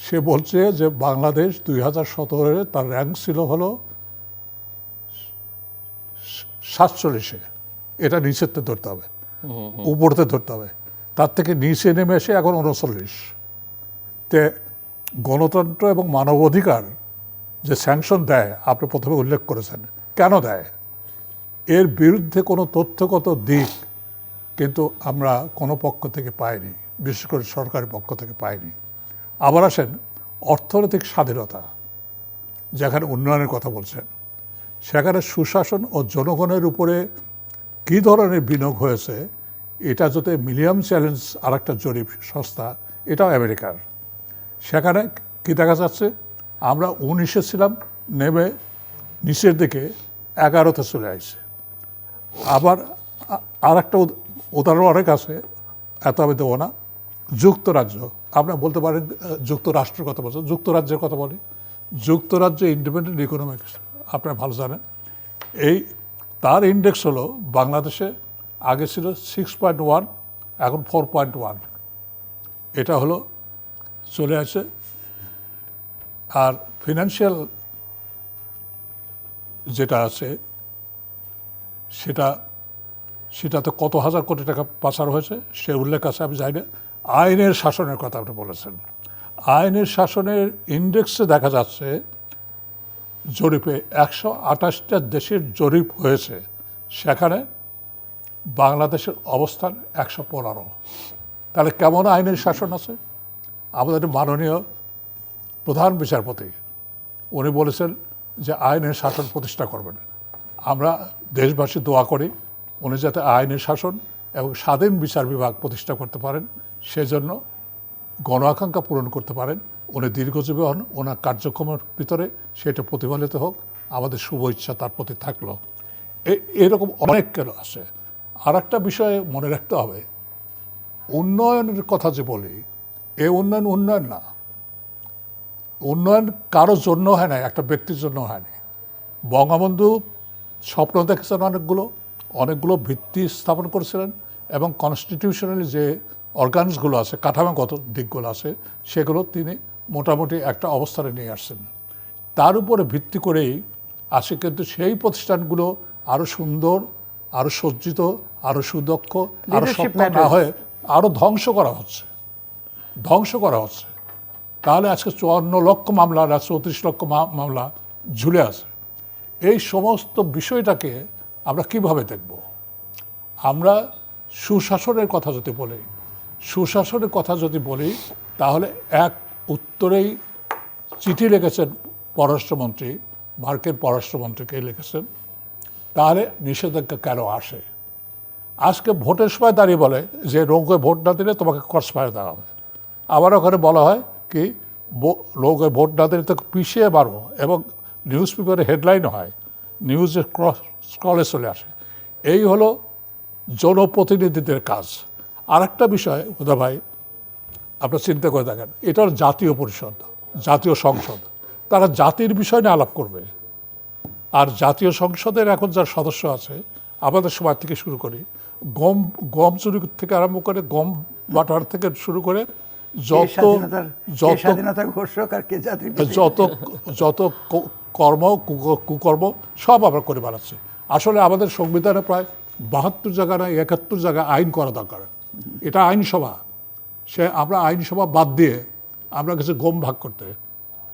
সে বলছে যে বাংলাদেশ 2017 তার র্যাঙ্ক ছিল হলো 47-এ, এটা নিচেতে ধরতে হবে, উপরতে ধরতে হবে, তার থেকে নিচে নেমে এসে এখন 39। তে গণতন্ত্র এবং মানবাধিকার যে স্যাংশন দেয়, আপনি প্রথমে উল্লেখ করেছেন, কেন দেয়? এর বিরুদ্ধে কোনো তথ্যগত দিক কিন্তু আমরা কোনো পক্ষ থেকে পাইনি, বিশেষ করে সরকারি পক্ষ থেকে পাইনি। আবার আসেন অর্থনৈতিক স্বাধীনতা, যেখানে উন্নয়নের কথা বলছেন, সেখানে সুশাসন ও জনগণের উপরে কী ধরনের বিনিয়োগ হয়েছে, এটা যদি মিলিয়াম চ্যালেঞ্জ আরেকটা জরিপ সংস্থা, এটাও আমেরিকার। সেখানে কী দেখা যাচ্ছে, আমরা 19-এ ছিলাম, নেমে নিচের দিকে 11-তে চলে আসছে। আবার আরেকটা উদাহরণ অনেক আছে, এত আমি দেবো না। যুক্তরাজ্য, আপনারা বলতে পারেন যুক্তরাষ্ট্রের কথা বলছেন, যুক্তরাজ্যের কথা বলি। যুক্তরাজ্য ইন্ডিপেন্ডেন্ট ইকোনমিক্স আপনারা ভালো জানেন, এই তার ইন্ডেক্স হলো বাংলাদেশে আগে ছিল 6.1, এখন 4.1, এটা হলো চলে আসে। আর ফিনান্সিয়াল যেটা আছে সেটাতে কত হাজার কোটি টাকা পাচার হয়েছে সে উল্লেখ আছে, আমি জানি না। আইনের শাসনের কথা আপনি বলেছেন, আইনের শাসনের ইন্ডেক্সে দেখা যাচ্ছে জরিপে 128টা দেশের জরিপ হয়েছে, সেখানে বাংলাদেশের অবস্থান 115। তাহলে কেমন আইনের শাসন আছে? আমাদের মাননীয় প্রধান বিচারপতি উনি বলেছেন যে আইনের শাসন প্রতিষ্ঠা করবেন। আমরা দেশবাসী দোয়া করি উনি যাতে আইনের শাসন এবং স্বাধীন বিচার বিভাগ প্রতিষ্ঠা করতে পারেন, সেজন্য গণ আকাঙ্ক্ষা পূরণ করতে পারেন। উনি দীর্ঘজীবী হন, ওনার কার্যক্রমের ভিতরে সেটা প্রতিফলিত হোক, আমাদের শুভ ইচ্ছা তার প্রতি থাকলো। এরকম অনেক কেন আছে। আর একটা বিষয়ে মনে রাখতে হবে, উন্নয়নের কথা যে বলি, এই উন্নয়ন না, উন্নয়ন কারোর জন্য হয় না, একটা ব্যক্তির জন্য হয়নি। বঙ্গবন্ধু স্বপ্ন দেখেছেন অনেকগুলো ভিত্তি স্থাপন করেছিলেন, এবং কনস্টিটিউশনালি যে অর্গানসগুলো আছে, কাঠামোগত দিকগুলো আছে, সেগুলো তিনি মোটামুটি একটা অবস্থানে নিয়ে আসছেন। তার উপরে ভিত্তি করেই আসে, কিন্তু সেই প্রতিষ্ঠানগুলো আরও সুন্দর, আরও সজ্জিত, আরও সুদক্ষ, আরও স্বপ্ন না হয়ে আরও ধ্বংস করা হচ্ছে। তাহলে আজকে 54 লক্ষ মামলা আর 34 লক্ষ মামলা ঝুলে আছে। এই সমস্ত বিষয়টাকে আমরা কিভাবে দেখব? আমরা সুশাসনের কথা যদি বলি, তাহলে এক উত্তরেই চিঠি লিখেছেন পররাষ্ট্রমন্ত্রী, মার্কিন পররাষ্ট্রমন্ত্রীকে লিখেছেন, তাহলে নিষেধাজ্ঞা কেন আসে? আজকে ভোটের সময় দাঁড়িয়ে বলে যে নৌকায় ভোট না দিলে তোমাকে ক্রসফায়ার দেওয়া হবে। আবার ওখানে বলা হয় কি, নৌকায় ভোট না দিলে তোকে পিছিয়ে মারবো, এবং নিউজ পেপারে হেডলাইন হয়, নিউজের স্ক্রলে চলে আসে। এই হলো জনপ্রতিনিধিদের কাজ। আর একটা বিষয় হুদা ভাই, আপনার চিন্তা করে দেখেন, এটা হলো জাতীয় পরিষদ, জাতীয় সংসদ, তারা জাতির বিষয় নিয়ে আলাপ করবে। আর জাতীয় সংসদের এখন যার সদস্য আছে, আমাদের সময় থেকে শুরু করি, গম চুরি থেকে আরম্ভ করে, গম বাটার থেকে শুরু করে যত কর্ম কুকর্ম সব আমরা করে বেড়াচ্ছি। আসলে আমাদের সংবিধানে প্রায় 72 জায়গা না 71 জায়গায় আইন করা দরকার। এটা আইনসভা, আমরা আইনসভা বাদ দিয়ে আমরা গেছি গম ভাগ করতে,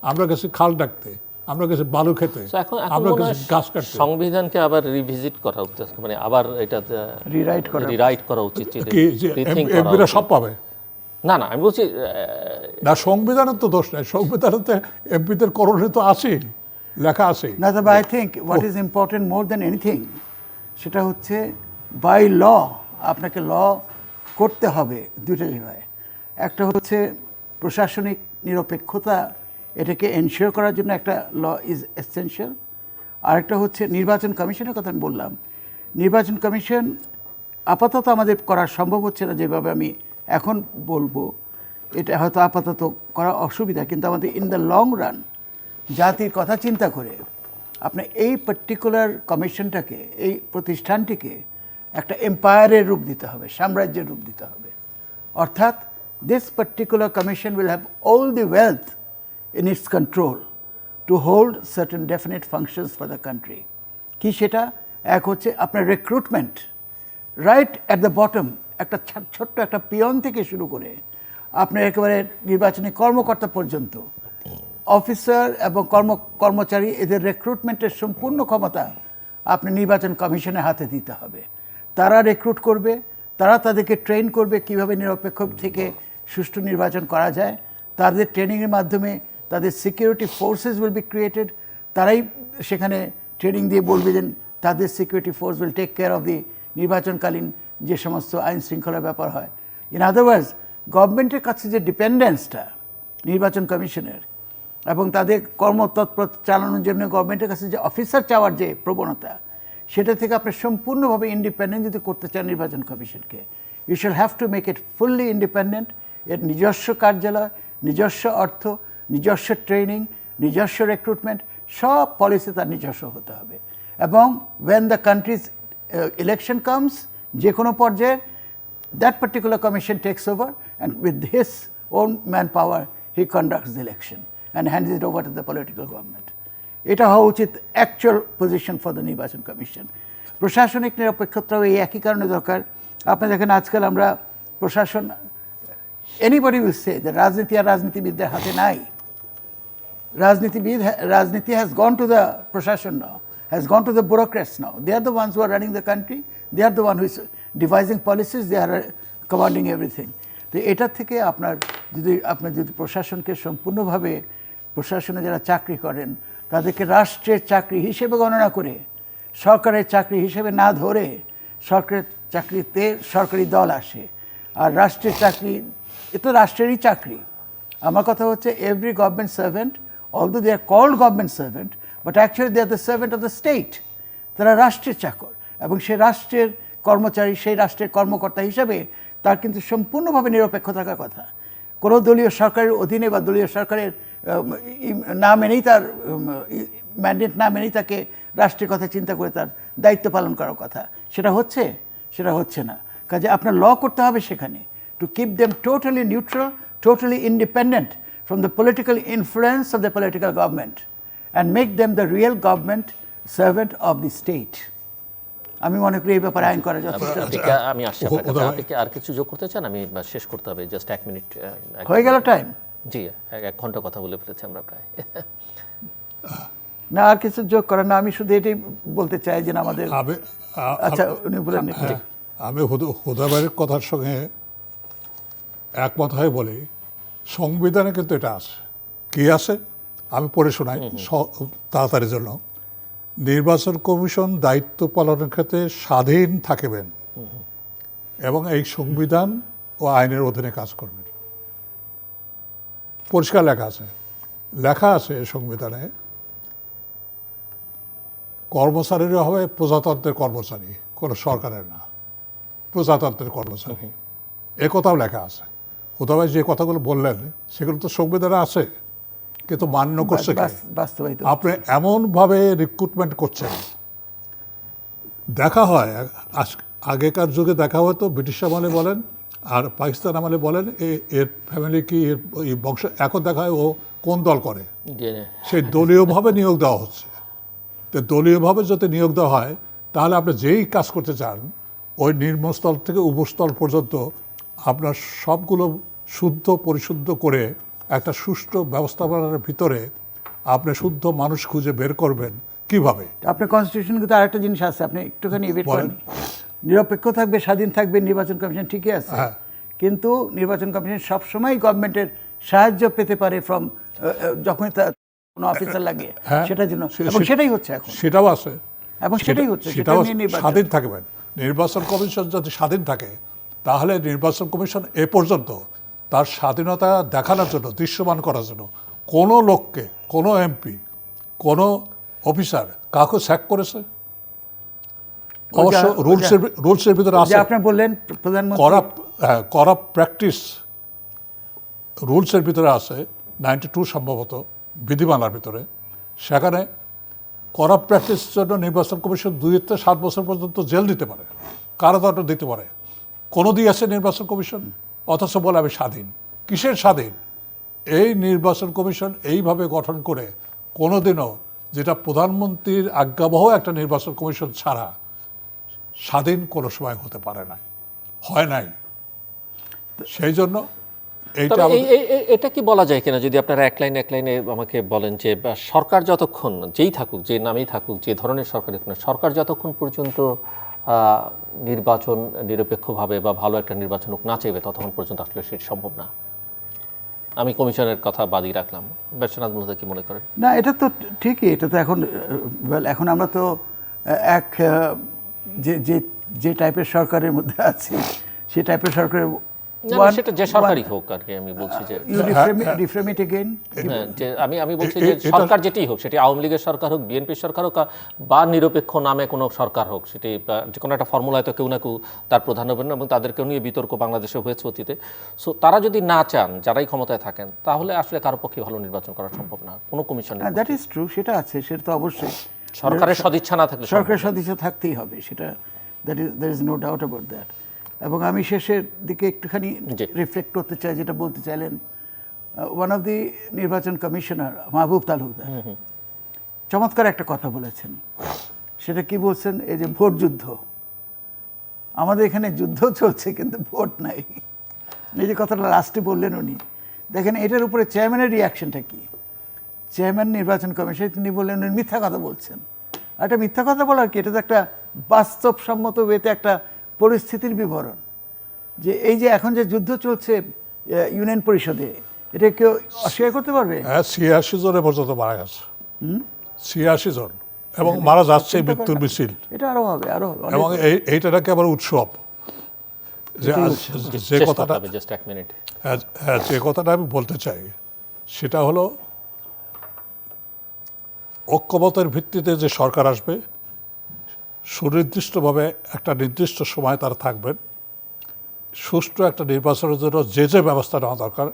আমরা গেছি খাল ডাকতে, আমরা গেছি বালু খেতে, আমরা গেছি গাছ কাটতে। সংবিধানকে আবার রিভিজিট করা উচিত, মানে আবার এটা রিরাইট করা উচিত। এমপিরা সব পাবে না, আমি বলছি না, সংবিধানের তো দোষ নাই, সংবিধানে তো এমপিদের করণীয় তো আছেই, লেখা আছে। না, তবে I think what is important more than anything, সেটা হচ্ছে বাই ল আপনাকে ল করতে হবে দুইটা জায়গায়। একটা হচ্ছে প্রশাসনিক নিরপেক্ষতা, এটাকে এনশিওর করার জন্য একটা ল ইজ এসেনশিয়াল। আরেকটা হচ্ছে নির্বাচন কমিশনের কথা আমি বললাম, নির্বাচন কমিশন আপাতত আমাদের করা সম্ভব হচ্ছে না যেভাবে আমি এখন বলবো। এটা হয়তো আপাতত করা অসুবিধা, কিন্তু আমাদের ইন দ্য লং রান জাতির কথা চিন্তা করে আপনার এই পার্টিকুলার কমিশনটাকে, এই প্রতিষ্ঠানটিকে একটা এম্পায়ারের রূপ দিতে হবে, সাম্রাজ্যের রূপ দিতে হবে। অর্থাৎ this particular commission will have all the wealth in it's control to hold certain definite functions for the country. কি সেটা? এক হচ্ছে আপনার recruitment, right at the bottom, একটা ছোট্ট একটা পিয়ন থেকে শুরু করে আপনার একেবারে নির্বাচনী কর্মকর্তা পর্যন্ত, অফিসার এবং কর্মচারী, এদের রিক্রুটমেন্টের সম্পূর্ণ ক্ষমতা আপনি নির্বাচন কমিশনের হাতে দিতে হবে। তারা রিক্রুট করবে, তারা তাদেরকে ট্রেন করবে কীভাবে নিরপেক্ষ থেকে সুষ্ঠু নির্বাচন করা যায়। তাদের ট্রেনিংয়ের মাধ্যমে তাদের security forces will be created. তারাই সেখানে ট্রেনিং দিয়ে বলবে যে তাদের security force will take care of the নির্বাচনকালীন যে সমস্ত আইন শৃঙ্খলার ব্যাপার হয়। ইন আদারওয়াইজ গভর্নমেন্টের কাছে যে ডিপেন্ডেন্সটা নির্বাচন কমিশনের এবং তাদের কর্মতৎপর চালানোর জন্য গভর্নমেন্টের কাছে যে অফিসার চাওয়ার যে প্রবণতা, সেটা থেকে আপনি সম্পূর্ণভাবে ইন্ডিপেন্ডেন্ট যদি করতে চান নির্বাচন কমিশনকে, you shall have to make it fully independent. এর নিজস্ব কার্যালয়, নিজস্ব অর্থ, নিজস্ব ট্রেনিং, নিজস্ব রিক্রুটমেন্ট, সব পলিসি তার নিজস্ব হতে হবে। এবং when the country's election comes, যে কোনো পর্যায়ে, that particular commission takes over and with his own manpower he conducts the election and hands it over to the political government. এটা হওয়া উচিত অ্যাকচুয়াল পজিশন ফর দ্য নির্বাচন কমিশন। প্রশাসনিক নিরপেক্ষতাও এই একই কারণে দরকার। আপনি দেখেন আজকাল আমরা প্রশাসন, এনিবডি উইল সে যে রাজনীতি আর রাজনীতিবিদদের হাতে নাই। রাজনীতি has gone to the প্রশাসন now, has gone to the bureaucrats now. They are the ones who are running the country. They are the one who is devising policies. They are commanding everything. তো এটার থেকে আপনি যদি প্রশাসনকে সম্পূর্ণভাবে, প্রশাসনে যারা চাকরি করেন তাদেরকে রাষ্ট্রের চাকরি হিসেবে গণনা করে, সরকারের চাকরি হিসেবে না ধরে, সরকারের চাকরিতে সরকারি দল আসে আর রাষ্ট্রের চাকরি, এ তো রাষ্ট্রেরই চাকরি। আমার কথা হচ্ছে every government servant, although they are called government servant, but actually they are the servant of the state. তারা রাষ্ট্রের চাকর এবং সেই রাষ্ট্রের কর্মচারী, সেই রাষ্ট্রের কর্মকর্তা হিসাবে তার কিন্তু সম্পূর্ণভাবে নিরপেক্ষ থাকার কথা। কোনো দলীয় সরকারের অধীনে বা দলীয় সরকারের না মেনেই, তার ম্যান্ডেট না মেনেই তাকে রাষ্ট্রের কথা চিন্তা করে তার দায়িত্ব পালন করার কথা। সেটা হচ্ছে না। কাজে আপনার ল করতে হবে সেখানে, to keep them totally neutral, totally independent from the political influence of the political government and make them the real government servant of the state. আমি মনে করি এই ব্যাপারে আইন করা যথেষ্ট। আমি আসছি আপনার কাছে। আপনি কি আর কিছু যোগ করতে চান? আমি শেষ করতে হবে, জাস্ট 1 মিনিট হয়ে গেল টাইম। জি, 1 ঘন্টা কথা বলে ফেলেছি আমরা প্রায়। না, আর কিছু যোগ করার না, আমি শুধু এটাই বলতে চাই যে আমাদের, আচ্ছা উনি বলেন। আমি হুদাবাড়ির কথার সঙ্গে একমত হয়ে বলি, সংবিধানে কিন্তু এটা আছে। কি আছে আমি পড়ে শোনাই তাড়াতাড়ির জন্য। নির্বাচন কমিশন দায়িত্ব পালনের ক্ষেত্রে স্বাধীন থাকবেন এবং এই সংবিধান ও আইনের অধীনে কাজ করবেন। পরিষ্কার লেখা আছে সংবিধানে, কর্মচারীরা হবে প্রজাতন্ত্রের কর্মচারী, কোনো সরকারের না, প্রজাতন্ত্রের কর্মচারী। এ কথাও লেখা আছে। হুদাবাই যে কথাগুলো বললেন সেগুলো তো সংবিধানে আছে, কিন্তু মান্য করছে বাস্তবায়িত। আপনি এমনভাবে রিক্রুটমেন্ট করছেন, দেখা হয় আগেকার যুগে দেখা হতো, ব্রিটিশ আমলে বলেন আর পাকিস্তান আমলে বলেন, এর ফ্যামিলি কি, এর বংশ, এখন দেখা হয় ও কোন দল করে, সেই দলীয়ভাবে নিয়োগ দেওয়া হচ্ছে। তো দলীয়ভাবে যদি নিয়োগ দেওয়া হয় তাহলে আপনি যেই কাজ করতে চান ওই নিম্নস্তর থেকে উপস্তর পর্যন্ত আপনার সবগুলো শুদ্ধ পরিশুদ্ধ করে একটা সুষ্ঠু ব্যবস্থাপনার ভিতরে আপনি শুদ্ধ মানুষ খুঁজে বের করবেন কিভাবে? আপনার কনস্টিটিউশন কিন্তু আরেকটা জিনিস আছে, আপনি একটুখানি এডিট করেন, নিরপেক্ষ থাকবে, স্বাধীন থাকবে নির্বাচন কমিশন, ঠিকই আছে, কিন্তু নির্বাচন কমিশন সবসময় গভর্নমেন্টের সাহায্য পেতে পারে ফ্রম যখন তার কোনো অফিসার লাগে সেটার জন্য, এবং সেটাই হচ্ছে এখন। সেটাও আছে এবং সেটাই হচ্ছে, সেটাও স্বাধীন থাকবেন। নির্বাচন কমিশন যদি স্বাধীন থাকে তাহলে নির্বাচন কমিশন এ পর্যন্ত তার স্বাধীনতা দেখানোর জন্য, দৃশ্যমান করার জন্য কোনো লোককে, কোনো এমপি, কোনো অফিসার কাউকে স্যাক করেছে? অবশ্য রুলসের ভিতরে আছে। আপনি বললেন প্রধানমন্ত্রী করাপ্ট প্র্যাকটিস রুলসের ভিতরে আছে 92 সম্ভবত বিধিমালার ভিতরে, সেখানে করাপ্ট প্র্যাকটিসের জন্য নির্বাচন কমিশন 2 থেকে 7 বছর পর্যন্ত জেল দিতে পারে, কারাদণ্ড দিতে পারে। কোনো দিয়েছে নির্বাচন কমিশন, অথচ বলে আমি স্বাধীন। কিসের স্বাধীন? এই নির্বাচন কমিশন এইভাবে গঠন করে কোনোদিনও, যেটা প্রধানমন্ত্রীর আজ্ঞাবহ একটা নির্বাচন কমিশন ছাড়া স্বাধীন কোনো সময় হতে পারে না, হয় নাই। সেই জন্য এইটা তবে এটা কি বলা যায় কিনা, যদি আপনারা এক লাইনে আমাকে বলেন যে সরকার যতক্ষণ যেই থাকুক, যে নামেই থাকুক, যে ধরনের সরকারই থাকুক না, সরকার যতক্ষণ পর্যন্ত নির্বাচন নিরপেক্ষভাবে বা ভালো একটা নির্বাচন হোক না চাইবে, ততক্ষণ পর্যন্ত আসলে সেটি সম্ভব না। আমি কমিশনের কথা বাদই রাখলাম। বিশ্বনাথ মহোদয় কি মনে করেন? না, এটা তো ঠিকই। এটা তো এখন আমরা তো এক যে যে যে টাইপের সরকারের মধ্যে আছি, সেই টাইপের সরকারের সেটা যে সরকারই হোক আর কি, আমি বলছি যে রিফ্রেম ইট এগেইন। যে আমি বলছি যে সরকার যেটি হোক, সেটি আওয়ামী লীগের সরকার হোক, বিএনপির সরকার হোক, বা নিরপেক্ষ নামে কোনো সরকার হোক, সেটি যে কোনো একটা ফর্মুলায় তো কেউ না কেউ তার প্রধান হবেন, এবং তাদেরকেও নিয়ে বিতর্ক বাংলাদেশে হয়েছে অতীতে। সো তারা যদি না চান, যারাই ক্ষমতায় থাকেন, তাহলে আসলে কারো পক্ষে ভালো নির্বাচন করা সম্ভব না, কোনো কমিশন। দ্যাট ইজ ট্রু, সেটা আছে, সেটা তো অবশ্যই সরকারের সদিচ্ছা না থাকলে সরকারের সদিচ্ছা থাকতেই হবে, সেটা there is no doubt about that. এবং আমি শেষের দিকে একটুখানি রিফ্লেক্ট করতে চাই, যেটা বলতে চাইলেন, ওয়ান অফ দি নির্বাচন কমিশনার মাহবুব তালুকদার চমৎকার একটা কথা বলেছেন। সেটা কি বলছেন? এই যে ভোট যুদ্ধ, আমাদের এখানে যুদ্ধ চলছে কিন্তু ভোট নাই। এই যে কথাটা লাস্টে বললেন উনি, দেখেন এটার উপরে চেয়ারম্যানের রিয়াকশনটা কি। চেয়ারম্যান নির্বাচন কমিশন, তিনি বললেন উনি মিথ্যা কথা বলছেন। আর এটা মিথ্যা কথা বলার কি, এটা তো একটা বাস্তবসম্মত ওয়েতে একটা পরিস্থিতির বিবরণ, যে এই যে এখন যে যুদ্ধ চলছে ইউনিয়ন পরিষদে, এটা কেউ অস্বীকার করতে পারবে? 86 জনের পর্যন্ত মারা গেছে, 86 জন, এবং মারা যাচ্ছে মৃত্যুর মিছিল। এটা আরো হবে, আরো হবে। এবং এইটাকে আবার উৎসব। যে কথাটা জাস্ট এক মিনিট, যে কথাটা আমি বলতে চাই, সেটা হলো ঐক্যমতের ভিত্তিতে যে সরকার আসবে, সুনির্দিষ্টভাবে একটা নির্দিষ্ট সময় তারা থাকবেন, সুষ্ঠু একটা নির্বাচনের জন্য যে যে ব্যবস্থা নেওয়া দরকার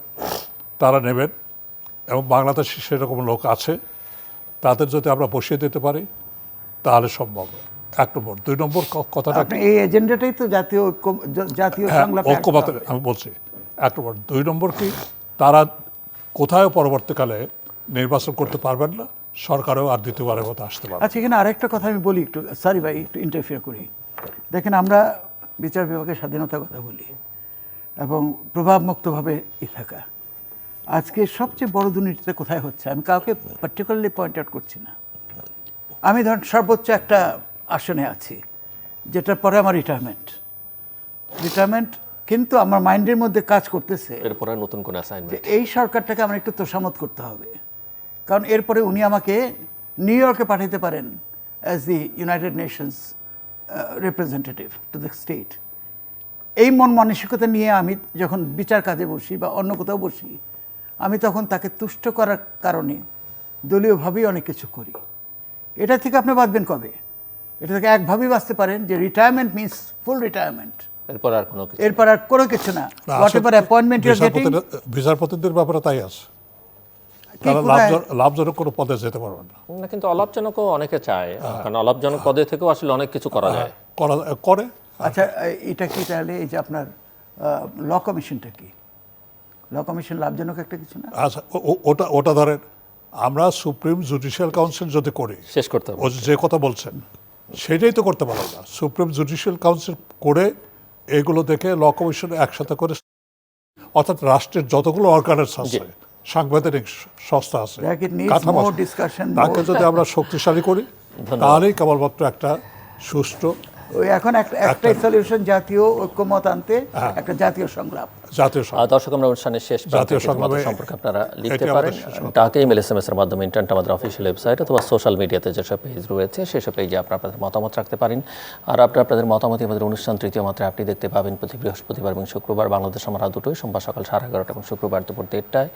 তারা নেবেন, এবং বাংলাদেশে সেরকম লোক আছে, তাদের যদি আমরা বসিয়ে দিতে পারি তাহলে সম্ভব। 1 নম্বর। 2 নম্বর কথাটা, এই এজেন্ডাটাই তো জাতীয় সংলাপে ঐক্যমতের আমি বলছি। 1 নম্বর। 2 নম্বর কি, তারা কোথাও পরবর্তীকালে নির্বাচন করতে পারবেন না, সরকারও আর দ্বিতীয়বারের মতো আসতে পারবে। আচ্ছা, এখানে আরেকটা কথা আমি বলি, একটু সরি ভাই, একটু ইন্টারফিয়ার করি। দেখেন, আমরা বিচার বিভাগের স্বাধীনতার কথা বলি এবং প্রভাবমুক্তভাবে থাকা। আজকে সবচেয়ে বড় দুর্নীতিটা কোথায় হচ্ছে, আমি কাউকে পার্টিকুলারলি পয়েন্ট আউট করছি না। আমি ধরেন সর্বোচ্চ একটা আসনে আছি, যেটার পরে আমার রিটায়ারমেন্ট, কিন্তু আমার মাইন্ডের মধ্যে কাজ করতেছে এরপরে নতুন কোন অ্যাসাইনমেন্ট, এই সরকারটাকে আমার একটু তোষামত করতে হবে, কারণ এরপরে উনি আমাকে নিউ ইয়র্কে পাঠাতে পারেন as the United Nations representative to the state. এই মন মানসিকতা নিয়ে আমি যখন বিচার কাজে বসি বা অন্য কোথাও বসি, আমি তখন তাকে তুষ্ট করার কারণে দলীয়ভাবেই অনেক কিছু করি। এটা থেকে আপনি বাঁচবেন কবে? এটা থেকে একভাবেই বাঁচতে পারেন যে রিটায়ারমেন্ট মিনস ফুল রিটায়ারমেন্ট, এরপর আর কোনো কিছু না। Whatever appointment you are getting, বিচারপতিদের ব্যাপারে তাই আছে, তারা লাভজনক কোনো পদে যেতে পারবেন না, কিন্তু অলাভজনকও অনেকে চায়, কারণ অলাভজনক পদে থেকেও আসলে অনেক কিছু করা যায়, করে। আচ্ছা, এটা কি তাহলে এই যে আপনার ল কমিশনটা কি? ল কমিশন লাভজনক একটা কিছু না? আচ্ছা, ওটা ধরেন আমরা সুপ্রিম জুডিশিয়াল কাউন্সিল যদি করি, শেষ করতে হবে। ও যে কথা বলছেন সেটাই তো করতে পারো না। সুপ্রিম জুডিশিয়াল কাউন্সিল করে এগুলো দেখে ল কমিশন একসাথে করে, অর্থাৎ রাষ্ট্রের যতগুলো অর্গানাইজ আছে, সাংবিধানিক সংস্থা আছে, তাকে যদি আমরা শক্তিশালী করি, তাহলেই কেবলমাত্র একটা সুষ্ঠু, ওই এখন একটাই সলিউশন, জাতীয় ঐক্যমত আনতে একটা জাতীয় সংলাপ। দর্শক, আমরা অনুষ্ঠানের শেষ সম্পর্কে আপনারা লিখতে পারেন ডাকে ইমেল SMS এর মাধ্যমে, ইন্টারনেট আমাদের অফিসিয়াল ওয়েবসাইট অথবা সোশ্যাল মিডিয়াতে যেসব পেজ রয়েছে সেসব পেজে আপনাদের মতামত রাখতে পারেন। আর আপনাদের মতামত আমাদের অনুষ্ঠান তৃতীয় মাত্রায় আপনি দেখতে পাবেন প্রতি বৃহস্পতিবার এবং শুক্রবার বাংলাদেশ আমার রাত 2টায়, সোমবার সকাল 11:30 এবং শুক্রবার দুপুর 1:30টায়।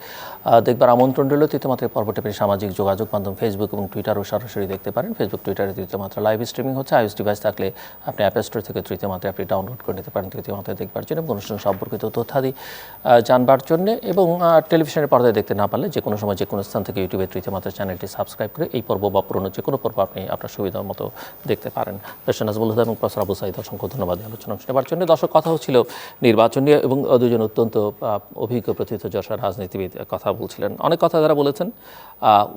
দেখবার আমন্ত্রণ রইল। তৃতীয় মাত্রায় পর্বটি আপনি সামাজিক যোগাযোগ মাধ্যম ফেসবুক এবং টুইটারও সরাসরি দেখতে পারেন। ফেসবুক টুইটারে তৃতীয় মাত্রা লাইভ স্ট্রিমিং হচ্ছে। iOS ডিভাইস থাকলে আপনি অ্যাপ স্টোর থেকে তৃতীয় মাত্রায় আপনি ডাউনলোড করে নিতে পারেন তৃতীয় মাত্রায় দেখবার জন্য এবং অনুষ্ঠান সম্পর্কিত তথ্যাদি জানবার জন্য, এবং টেলিভিশনের পর্দায় দেখতে না পারলে যে কোনো সময় যে কোনো স্থান থেকে ইউটিউবে তৃতীয় মাত্রা চ্যানেলটি সাবস্ক্রাইব করে এই পর্ব বা পুরনো যে কোনো পর্ব আপনি আপনার সুবিধা মতো দেখতে পারেন। ডক্টর নাজমুল হুদা এবং প্রফেসর আবু সাঈদ, অসংখ্য ধন্যবাদ আলোচনা নেবার জন্য। দর্শক, কথা হচ্ছিল নির্বাচন নিয়ে এবং দুজন অত্যন্ত অভিজ্ঞ প্রথিতযশা রাজনীতিবিদ কথা বলছিলেন। অনেক কথা তারা বলেছেন।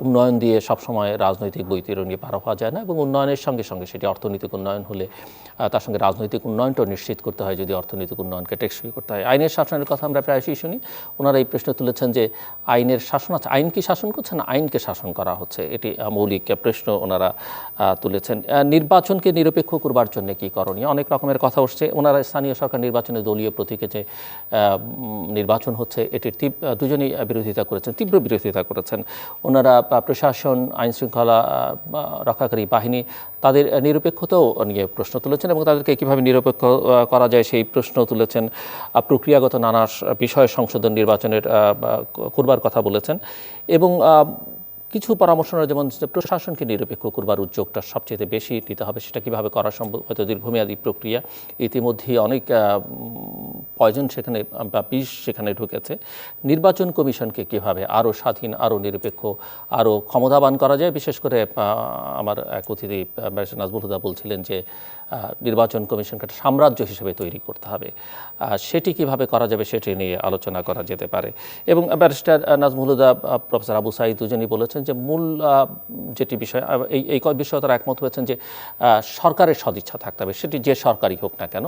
উন্নয়ন দিয়ে সবসময় রাজনৈতিক বৈতরণী পার হওয়া যায় না, এবং উন্নয়নের সঙ্গে সঙ্গে সেটি অর্থনৈতিক উন্নয়ন হলে তার সঙ্গে রাজনৈতিক উন্নয়নটাও নিশ্চিত করতে হয় যদি অর্থনৈতিক উন্নয়নকে টেকসই করতে হয়। আইনের শাসনের কথা আমরা প্রায়শই শুনি। ওনারা এই প্রশ্ন তুলেছেন যে আইনের শাসন আছে, আইন কি শাসন করছে না আইনকে শাসন করা হচ্ছে, এটি মৌলিক প্রশ্ন ওনারা তুলেছেন। নির্বাচনকে নিরপেক্ষ করবার জন্য কি করণীয়, অনেক রকমের কথা উঠছে। ওনারা স্থানীয় সরকার নির্বাচনে দলীয় প্রতীকে যে নির্বাচন হচ্ছে এটির দুজনেই বিরোধিতা করেছেন, তীব্র বিরোধিতা করেছেন। ওনারা প্রশাসন, আইন শৃঙ্খলা রক্ষাকারী বাহিনী তাদের নিরপেক্ষতাও নিয়ে প্রশ্ন তুলেছেন এবং তাদেরকে কীভাবে নিরপেক্ষ করা যায় সেই প্রশ্ন তুলেছেন। প্রক্রিয়াগত নানা বিষয় সংশোধন নির্বাচনের করবার কথা বলেছেন এবং কিছু পরামর্শ যেমন প্রশাসনকে নিরপেক্ষ করবার উদ্যোগটা সবচেয়ে বেশি নিতে হবে, সেটা কীভাবে করা সম্ভব, হয়তো দীর্ঘমেয়াদী প্রক্রিয়া। ইতিমধ্যেই অনেক পয়জন সেখানে বা বিষ সেখানে ঢুকেছে। নির্বাচন কমিশনকে কীভাবে আরও স্বাধীন, আরও নিরপেক্ষ, আরও ক্ষমতাবান করা যায়। বিশেষ করে আমার এক অতিথি ব্যারিস্টার নাজমুল হুদা বলছিলেন যে নির্বাচন কমিশনকে একটা সাম্রাজ্য হিসেবে তৈরি করতে হবে। সেটি কিভাবে করা যাবে সেটি নিয়ে আলোচনা করা যেতে পারে। এবং ব্যারিস্টার নাজমুল হুদা, প্রফেসর আবু সাঈদ দুজনই বলেছেন যে মূল যেটি বিষয়, এই বিষয়ে তারা একমত হয়েছেন যে সরকারের সদিচ্ছা থাকতে হবে, সেটি যে সরকারই হোক না কেন,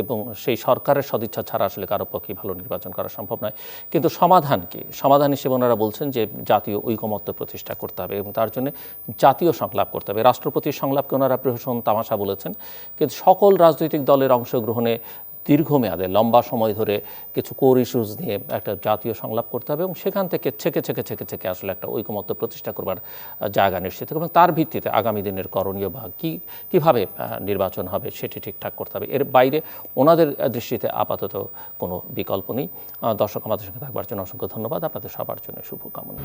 এবং সেই সরকারের সদিচ্ছা ছাড়া আসলে কারো পক্ষে ভালো নির্বাচন করা সম্ভব নয়। কিন্তু সমাধান কি? সমাধান হিসেবে ওনারা বলছেন যে জাতীয় ঐকমত্য প্রতিষ্ঠা করতে হবে এবং তার জন্য জাতীয় সংলাপ করতে হবে। রাষ্ট্রপতির সংলাপকে ওনারা প্রহসন তামাশা বলেছেন, কিন্তু সকল রাজনৈতিক দলের অংশগ্রহণে দীর্ঘমেয়াদে লম্বা সময় ধরে কিছু কোর ইস্যুস নিয়ে একটা জাতীয় সংলাপ করতে হবে এবং সেখান থেকে ছেকে আসলে একটা ঐকমত্য প্রতিষ্ঠা করবার জায়গা নিশ্চিত এবং তার ভিত্তিতে আগামী দিনের করণীয় বা কীভাবে নির্বাচন হবে সেটি ঠিকঠাক করতে হবে। এর বাইরে ওনাদের দৃষ্টিতে আপাতত কোনো বিকল্প নেই। দর্শক, আমাদের সঙ্গে থাকবার জন্য অসংখ্য ধন্যবাদ। আপনাদের সবার জন্য শুভকামনা।